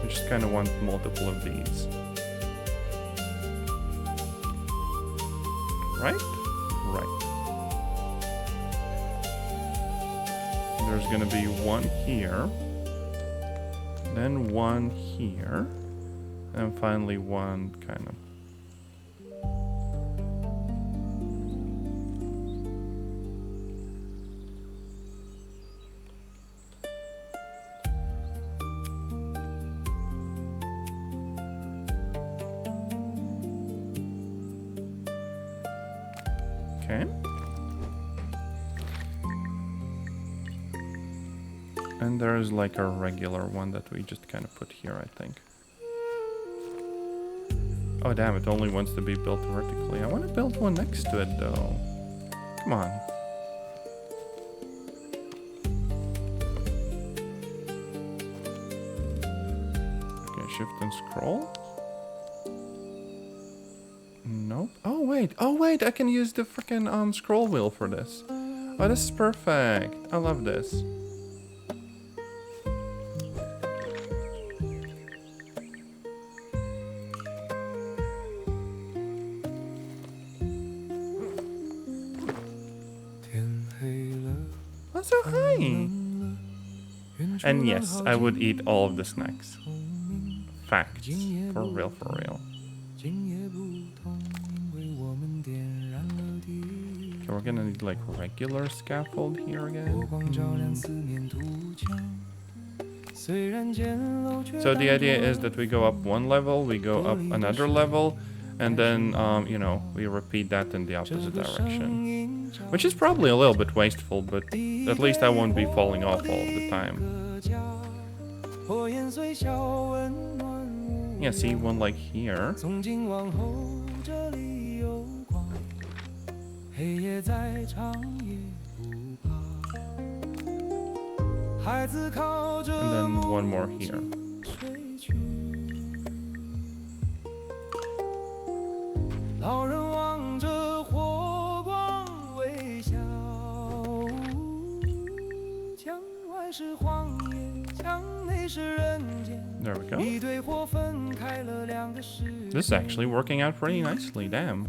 I just kind of want multiple of these. Right? Right. There's gonna be one here. Then one here. And finally one kind of... Okay. And there's like a regular one that we just kind of put here, I think. Oh damn, it only wants to be built vertically. I want to build one next to it though. Come on. Okay, shift and scroll. Nope. Oh wait, I can use the freaking scroll wheel for this. Oh, this is perfect. I love this. Oh, so hi. And yes, I would eat all of the snacks. Facts. For real, for real. Okay, we're gonna need like regular scaffold here again. So the idea is that we go up one level, we go up another level, and then, you know, we repeat that in the opposite direction. Which is probably a little bit wasteful, but at least I won't be falling off all of the time. Yeah, see, one like here. And then one more here. There we go. This is actually working out pretty nicely, damn.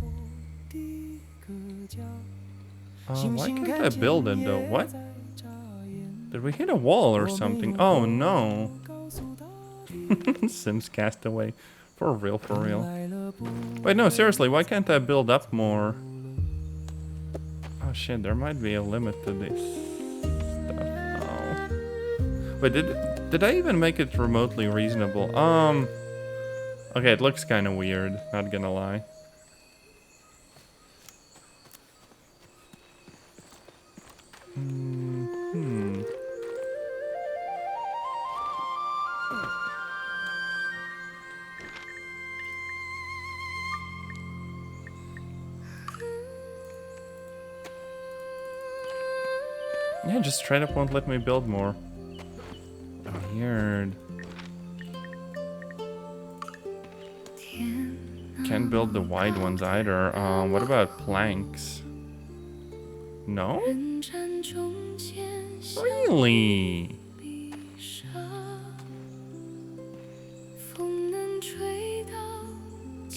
Why can't I build it though? What? Did we hit a wall or something? Oh no. Sims Castaway. For real, for real. Wait, no, seriously, why can't I build up more? Oh shit, there might be a limit to this stuff. Oh. Wait, did I even make it remotely reasonable? Okay, it looks kind of weird, not gonna lie. Yeah, just straight up won't let me build more. Weird. Can't build the wide ones either. What about planks? No? Really?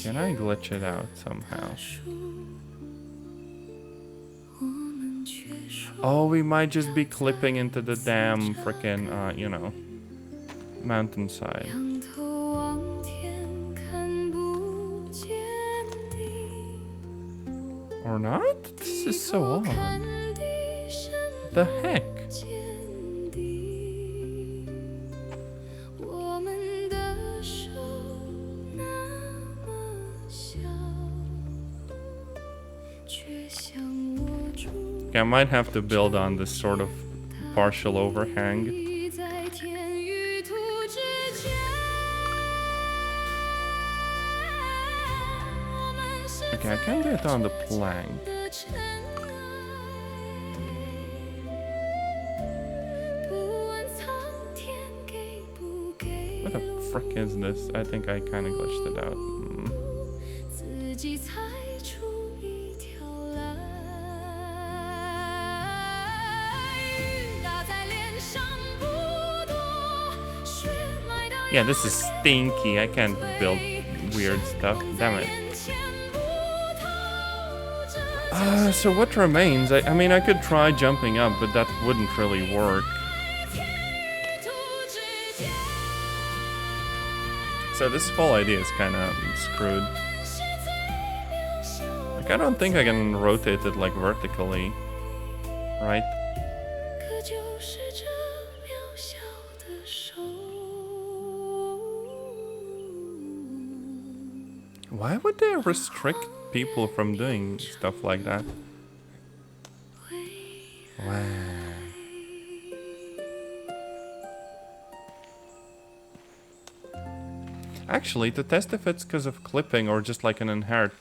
Can I glitch it out somehow? Oh, we might just be clipping into the damn frickin', you know, mountainside. Or not? This is so odd. The heck? Okay, I might have to build on this sort of partial overhang. Okay, I can get on the plank. What the frick is this? I think I kind of glitched it out. Yeah, this is stinky. I can't build weird stuff. Damn it. So what remains? I mean, I could try jumping up, but that wouldn't really work. So this whole idea is kind of screwed. Like, I don't think I can rotate it like vertically, right? Why would they restrict people from doing stuff like that? Wow. Actually, to test if it's because of clipping or just like an inherent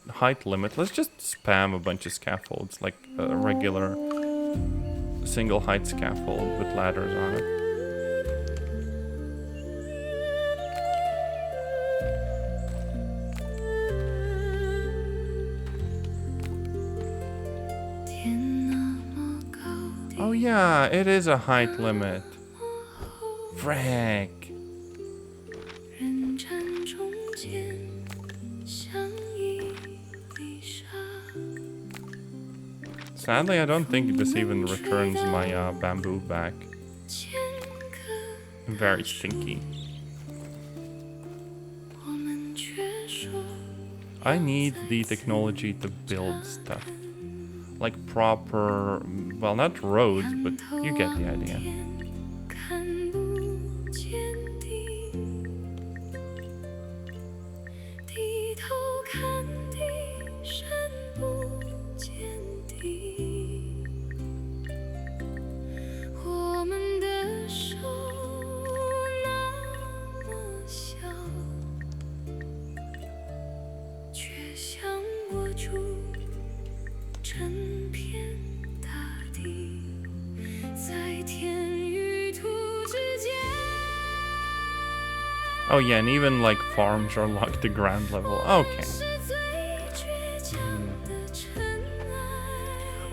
height limit, let's just spam a bunch of scaffolds, like a regular single height scaffold with ladders on it. Oh yeah, it is a height limit. Frack. Sadly, I don't think this even returns my bamboo back. Very stinky. I need the technology to build stuff. Like proper, well, not roads, but you get the idea. Oh yeah, and even like farms are locked to ground level. Okay.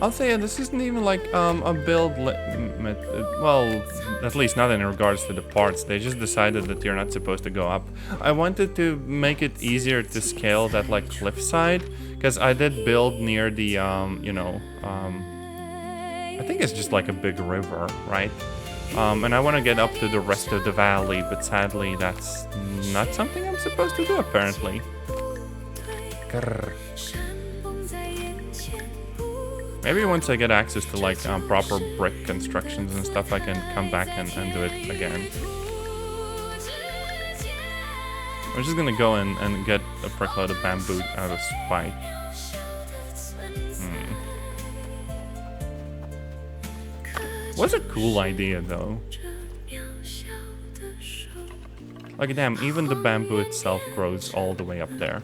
I'll say this isn't even like a build limit. Well, at least not in regards to the parts. They just decided that you're not supposed to go up. I wanted to make it easier to scale that like cliffside, because I did build near the I think it's just like a big river, right? And I want to get up to the rest of the valley, but sadly that's not something I'm supposed to do apparently. Grr. Maybe once I get access to like proper brick constructions and stuff, I can come back and do it again. I'm just gonna go and get a brickload of bamboo out of spite. What's a cool idea though? Like damn, even the bamboo itself grows all the way up there.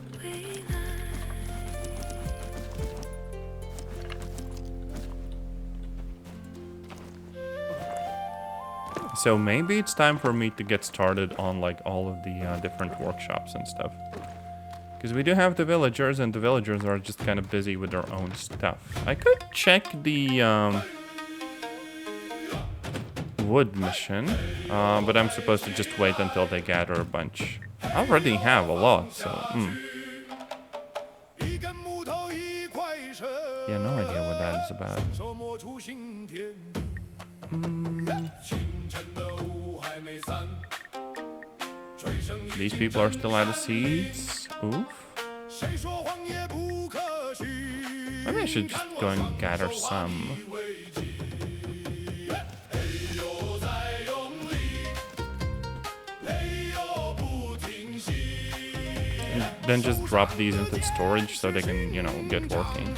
So maybe it's time for me to get started on like all of the different workshops and stuff. Because we do have the villagers, and the villagers are just kind of busy with their own stuff. I could check the wood mission, but I'm supposed to just wait until they gather a bunch. I already have a lot, so yeah, no idea what that is about. These people are still out of seeds. Oof. Maybe I should just go and gather some. And then just drop these into storage so they can, you know, get working.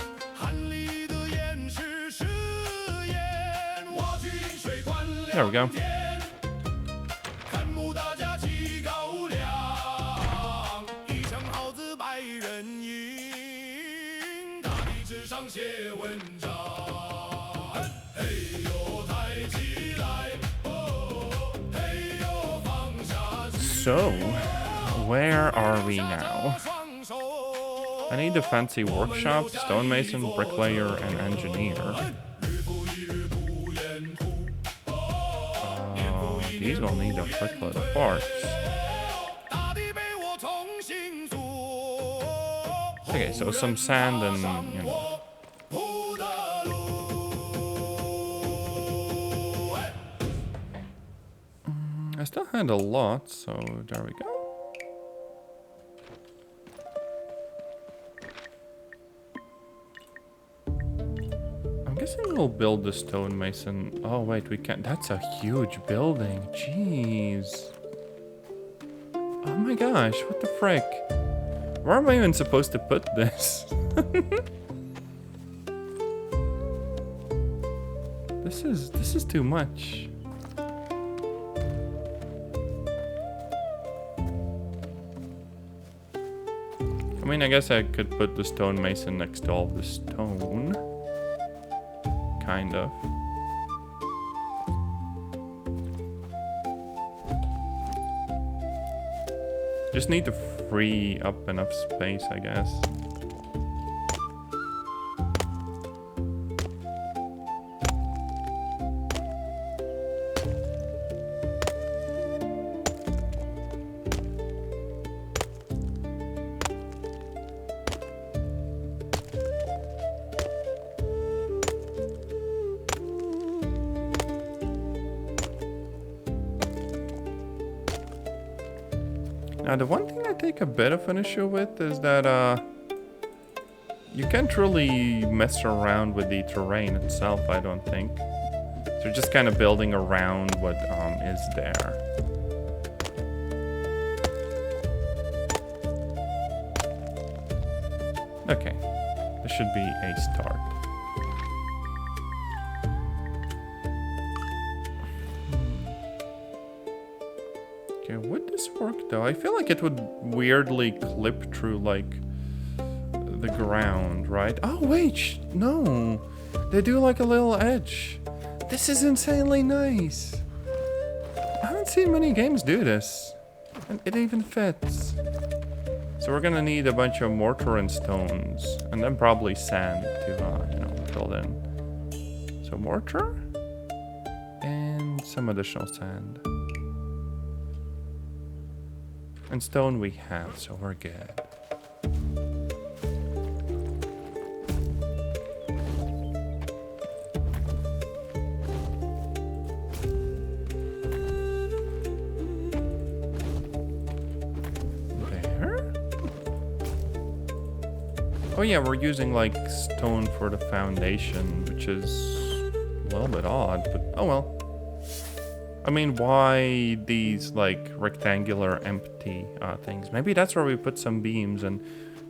There we go. So, where are we now? I need a fancy workshop, stonemason, bricklayer, and engineer. These will need a brickload of parts. Okay, so some sand and, you know, I still had a lot, so there we go. I'm guessing we'll build the stonemason. Oh wait, we can't. That's a huge building. Jeez. Oh my gosh, what the frick? Where am I even supposed to put this? This is too much. I mean, I guess I could put the stonemason next to all the stone. Kind of. Just need to free up enough space, I guess. Now, the one thing I take a bit of an issue with is that you can't really mess around with the terrain itself, I don't think. So you're just kind of building around what is there. Okay, this should be a start. Okay, would this work though? I feel like it would weirdly clip through like the ground, right? Oh wait, no. They do like a little edge. This is insanely nice. I haven't seen many games do this. And it even fits. So we're gonna need a bunch of mortar and stones. And then probably sand to, you know, fill in. So mortar. And some additional sand. And stone we have, so we're good. There? Oh yeah, we're using like stone for the foundation, which is a little bit odd, but oh well. I mean, why these like rectangular empty things? Maybe that's where we put some beams and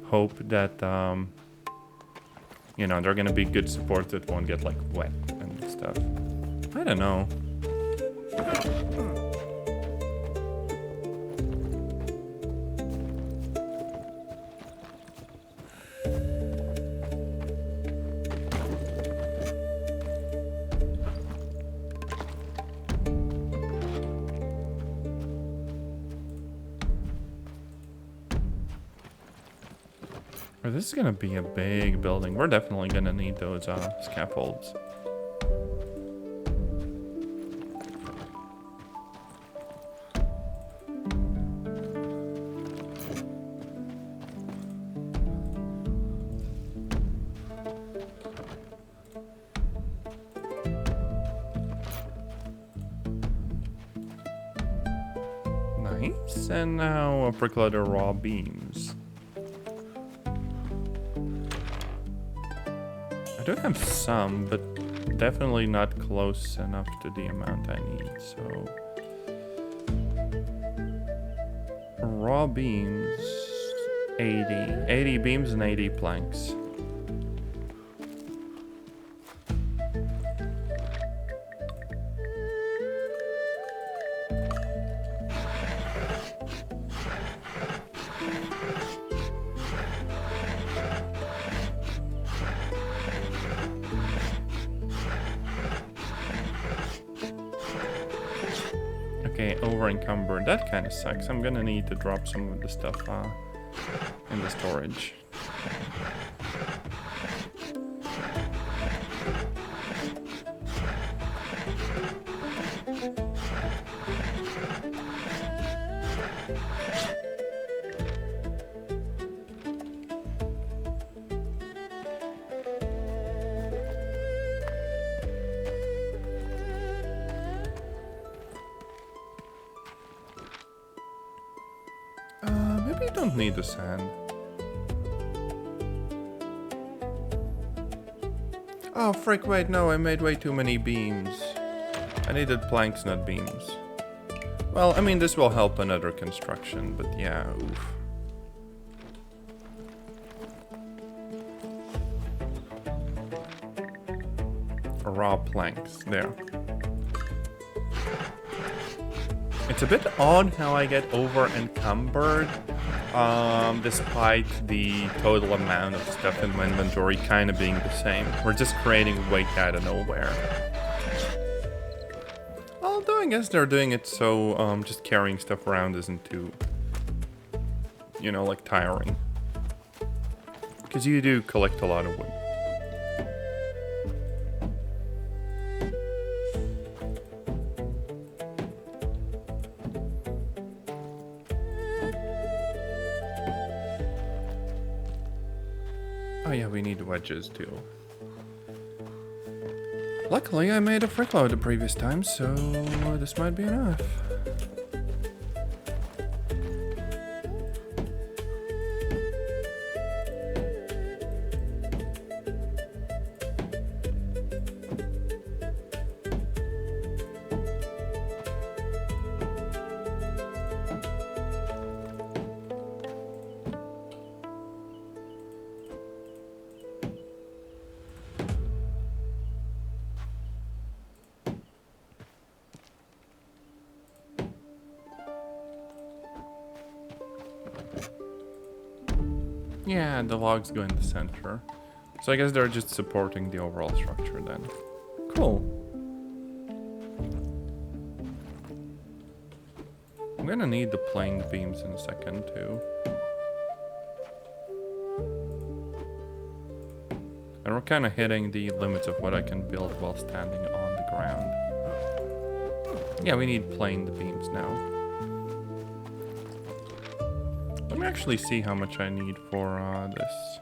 hope that, you know, they're gonna be good support that won't get like wet and stuff. I don't know. This is gonna be a big building. We're definitely gonna need those scaffolds. Nice. And now a brickload of raw beams. I do have some, but definitely not close enough to the amount I need, so... Raw beams... 80. 80 beams and 80 planks. Okay, over encumbered. That kind of sucks. I'm gonna need to drop some of the stuff in the storage. don't need the sand. Oh, frick, wait, no, I made way too many beams. I needed planks, not beams. Well, I mean, this will help another construction, but yeah, oof. Raw planks, there. It's a bit odd how I get over encumbered, despite the total amount of stuff in my inventory kind of being the same. We're just creating weight out of nowhere. Although I guess they're doing it so just carrying stuff around isn't too, you know, like tiring. Because you do collect a lot of wood. Oh yeah, we need wedges too. Luckily, I made a frickload the previous time, so this might be enough. Yeah, the logs go in the center. So I guess they're just supporting the overall structure then. Cool. I'm gonna need the planed beams in a second too. And we're kind of hitting the limits of what I can build while standing on the ground. Yeah, we need planed beams now. Let me actually see how much I need for this.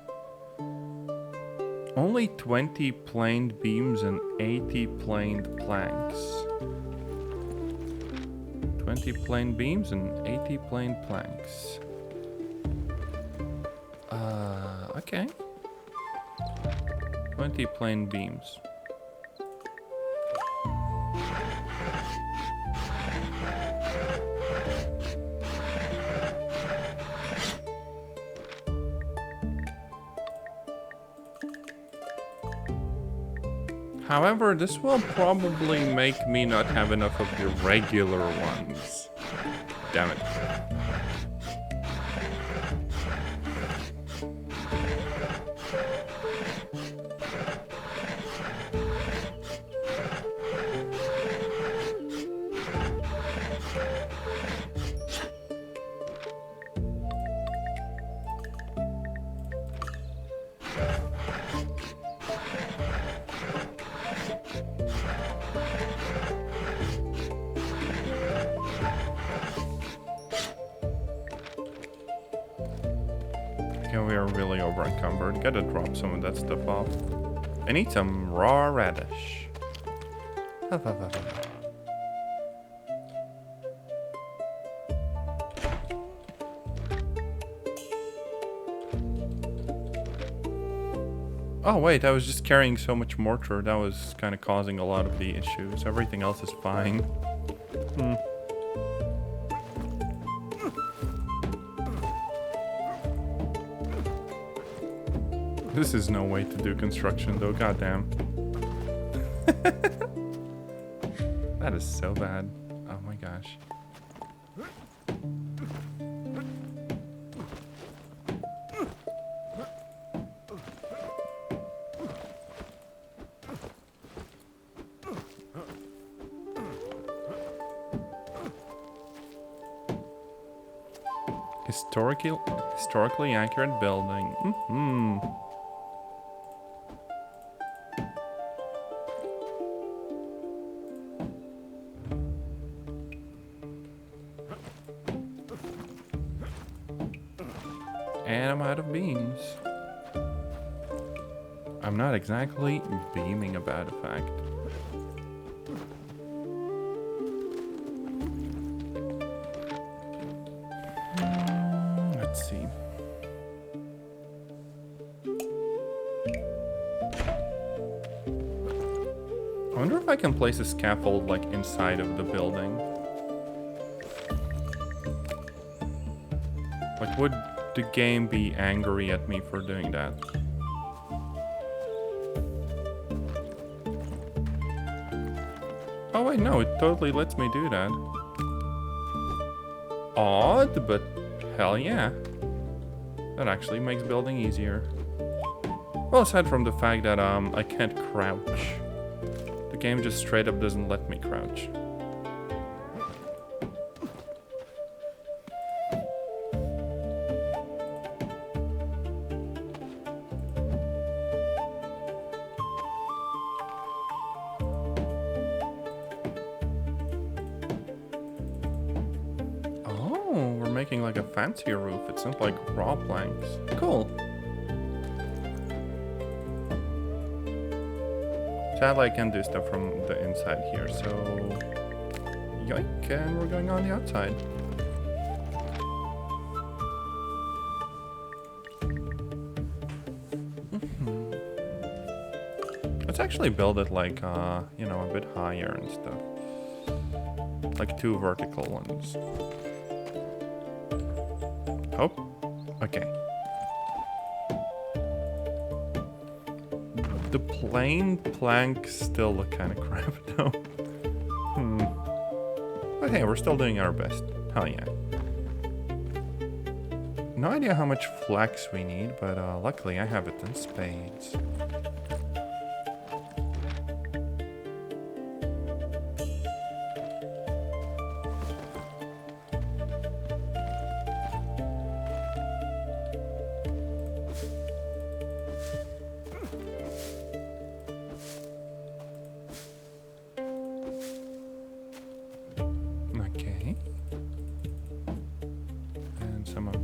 Only 20 planed beams and 80 planed planks. 20 planed beams and 80 planed planks. Okay. 20 planed beams. However, this will probably make me not have enough of the regular ones. Damn it. We are really over encumbered. Gotta drop some of that stuff off. I need some raw radish. Oh wait, I was just carrying so much mortar. That was kind of causing a lot of the issues. Everything else is fine. This is no way to do construction though, goddamn. That is so bad. Oh my gosh. Historically accurate building. And I'm out of beams. I'm not exactly beaming about the fact. Let's see. I can place a scaffold like inside of the building. Like, would the game be angry at me for doing that? Oh wait, no, it totally lets me do that. Odd, but hell yeah. That actually makes building easier. Well, aside from the fact that I can't crouch. The game just straight up doesn't let me crouch. Making like a fancier roof. It's not like raw planks. Cool. Sadly, I can do stuff from the inside here, so yoink, and we're going on the outside. Let's actually build it like, you know, a bit higher and stuff. Like 2 vertical ones. Oh, okay. The plain planks still look kind of crap though. But hey, we're still doing our best. Hell yeah. No idea how much flax we need, but luckily I have it in spades.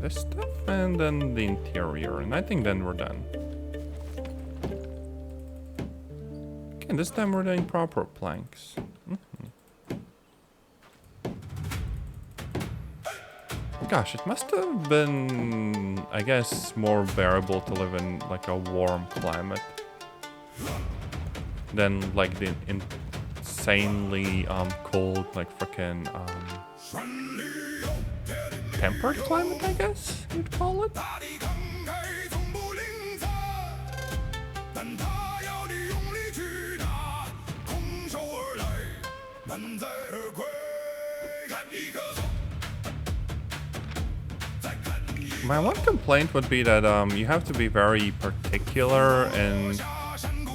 This stuff and then the interior, and I think then we're done. Okay, this time we're doing proper planks. Gosh, it must have been, I guess, more bearable to live in like a warm climate than like the insanely cold, like frickin' temperate climate, I guess you'd call it. My one complaint would be that you have to be very particular in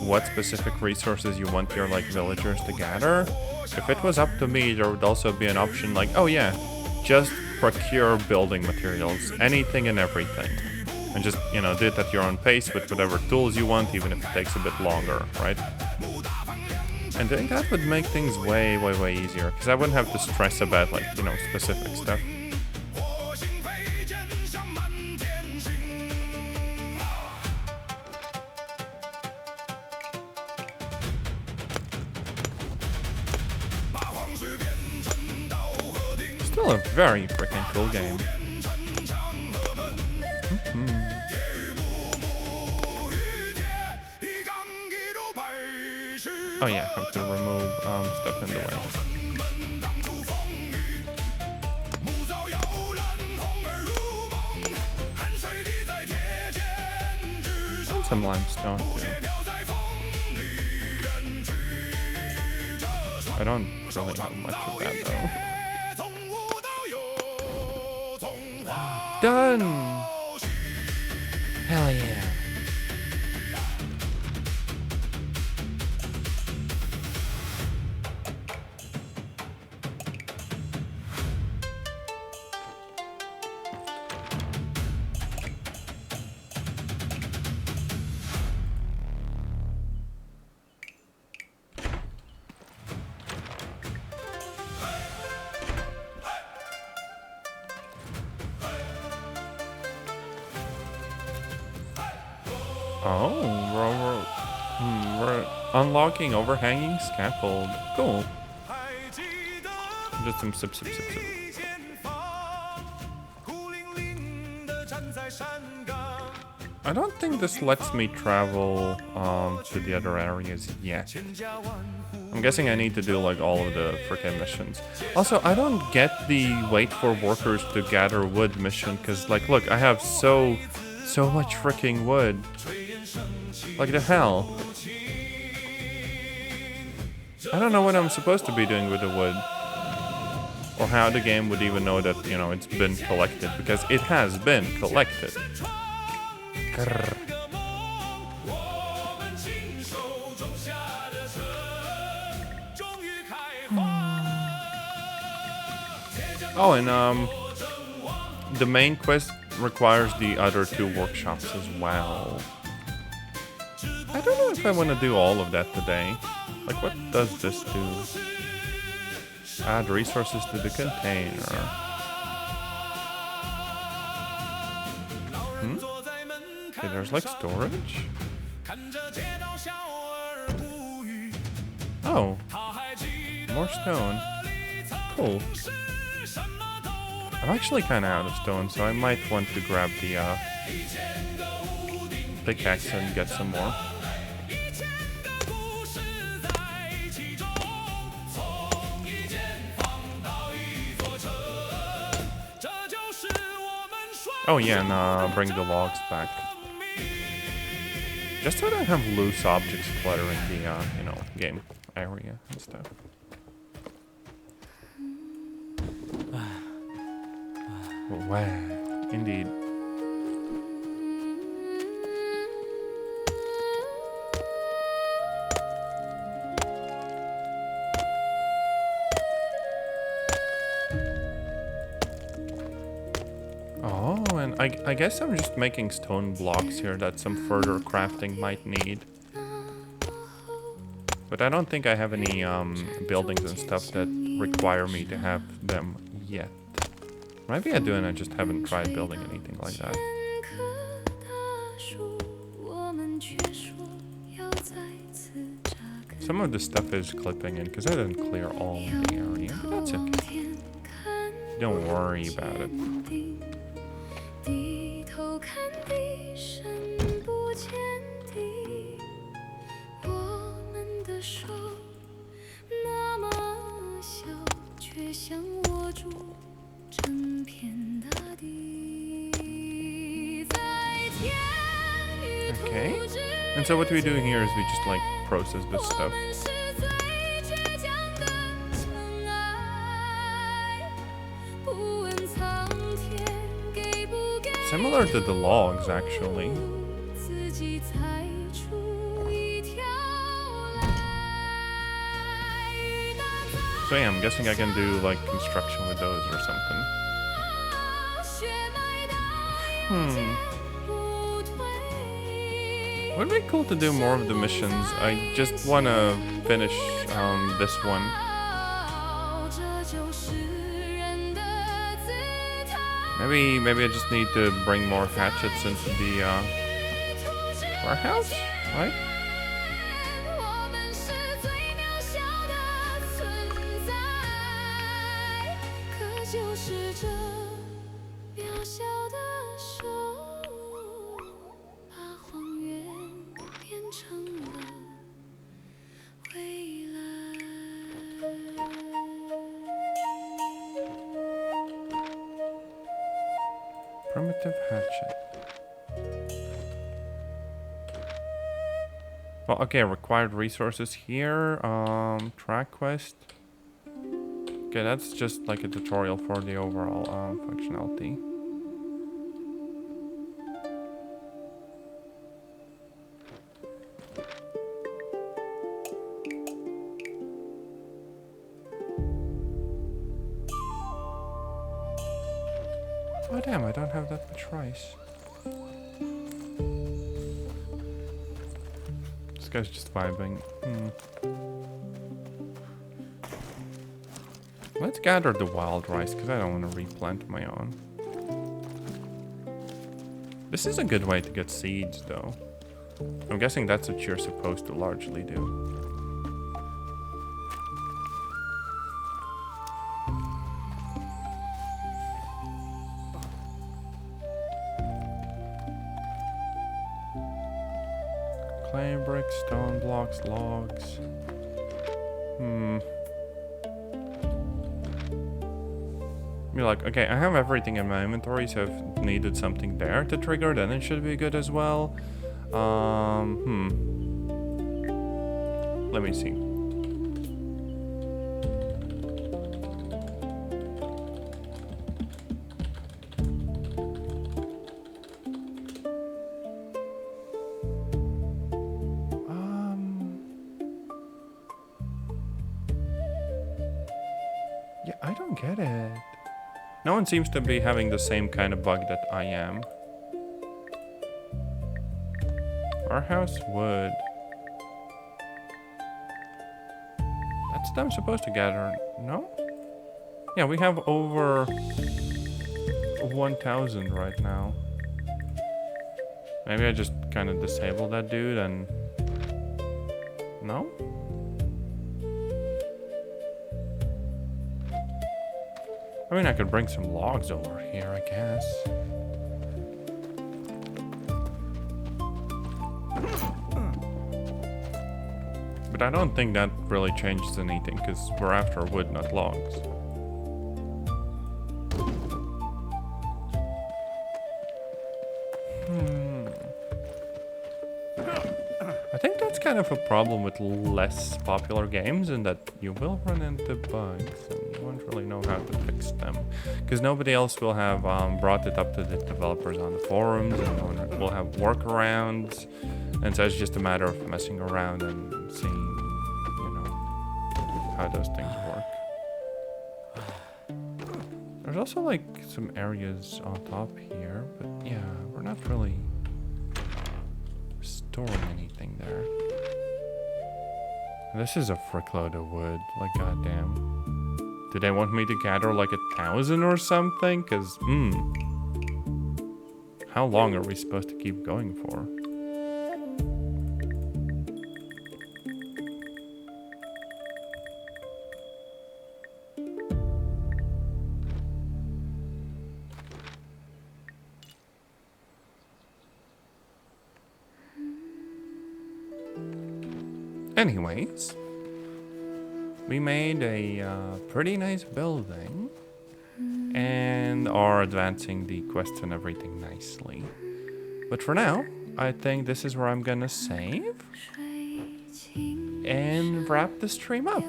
what specific resources you want your like villagers to gather. If it was up to me, there would also be an option like, oh yeah, just procure building materials, anything and everything, and just, you know, do it at your own pace with whatever tools you want, even if it takes a bit longer, right? And I think that would make things way, way, way easier, because I wouldn't have to stress about, like, you know, specific stuff. Still a very freaking cool game. Oh yeah, I have to remove stuff in the way. And some limestone too. I don't really have much of that though. Done! Hell yeah. Oh, we're unlocking overhanging scaffold. Cool. Just some sip. I don't think this lets me travel to the other areas yet. I'm guessing I need to do like all of the freaking missions. Also, I don't get the wait for workers to gather wood mission, because like, look, I have so much freaking wood. Like the hell. I don't know what I'm supposed to be doing with the wood. Or how the game would even know that, you know, it's been collected, because it has been collected. Grrr. Oh, and the main quest requires the other 2 workshops as well. I don't know if I want to do all of that today. Like, what does this do? Add resources to the container. Okay, there's like storage? Oh. More stone. Cool. I'm actually kind of out of stone, so I might want to grab the pickaxe and get some more. Oh yeah, and bring the logs back. Just so I don't have loose objects cluttering the, you know, game area and stuff. Wow, indeed. Oh, and I guess I'm just making stone blocks here that some further crafting might need. But I don't think I have any buildings and stuff that require me to have them yet. Maybe I do and I just haven't tried building anything like that. Some of the stuff is clipping in because I didn't clear all of the area, but that's okay. Don't worry about it. Okay. And so what we do here is we just like process this stuff. Similar to the logs, actually. So yeah, I'm guessing I can do like construction with those or something. Would be cool to do more of the missions. I just want to finish this one. Maybe I just need to bring more hatchets into the warehouse, right? Primitive hatchet. Well, okay, required resources here. Track quest. Okay, that's just like a tutorial for the overall functionality. Oh damn, I don't have that much rice. This guy's just vibing. Let's gather the wild rice, because I don't want to replant my own. This is a good way to get seeds, though. I'm guessing that's what you're supposed to largely do. Clay bricks, stone blocks, logs. You're like, okay, I have everything in my inventory, so if needed something there to trigger, then it should be good as well. Let me see. Yeah, I don't get it. No one seems to be having the same kind of bug that I am. Warehouse wood. That's what I'm supposed to gather, no? Yeah, we have over 1,000 right now. Maybe I just kind of disabled that dude and... No? I mean, I could bring some logs over here, I guess. But I don't think that really changes anything, because we're after wood, not logs. I think that's kind of a problem with less popular games, in that you will run into bugs and you won't really know how to fix them, because nobody else will have brought it up to the developers on the forums, and no one will have workarounds, and so it's just a matter of messing around and seeing, you know, how those things work. There's also like some areas on top here, but yeah, we're not really storing anything there. This is a frickload of wood, like goddamn. Do they want me to gather like 1,000 or something? Cause how long are we supposed to keep going for? Anyways, we made a pretty nice building and are advancing the quests and everything nicely. But for now, I think this is where I'm gonna save and wrap the stream up.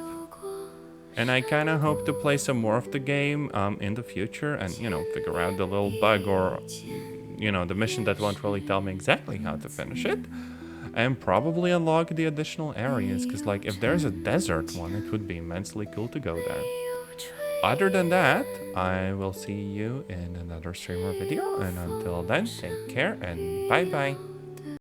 And I kind of hope to play some more of the game in the future and, you know, figure out the little bug or, you know, the mission that won't really tell me exactly how to finish it. And probably unlock the additional areas, because like if there's a desert one, it would be immensely cool to go there. Other than that, I will see you in another streamer video, and until then, take care and bye bye.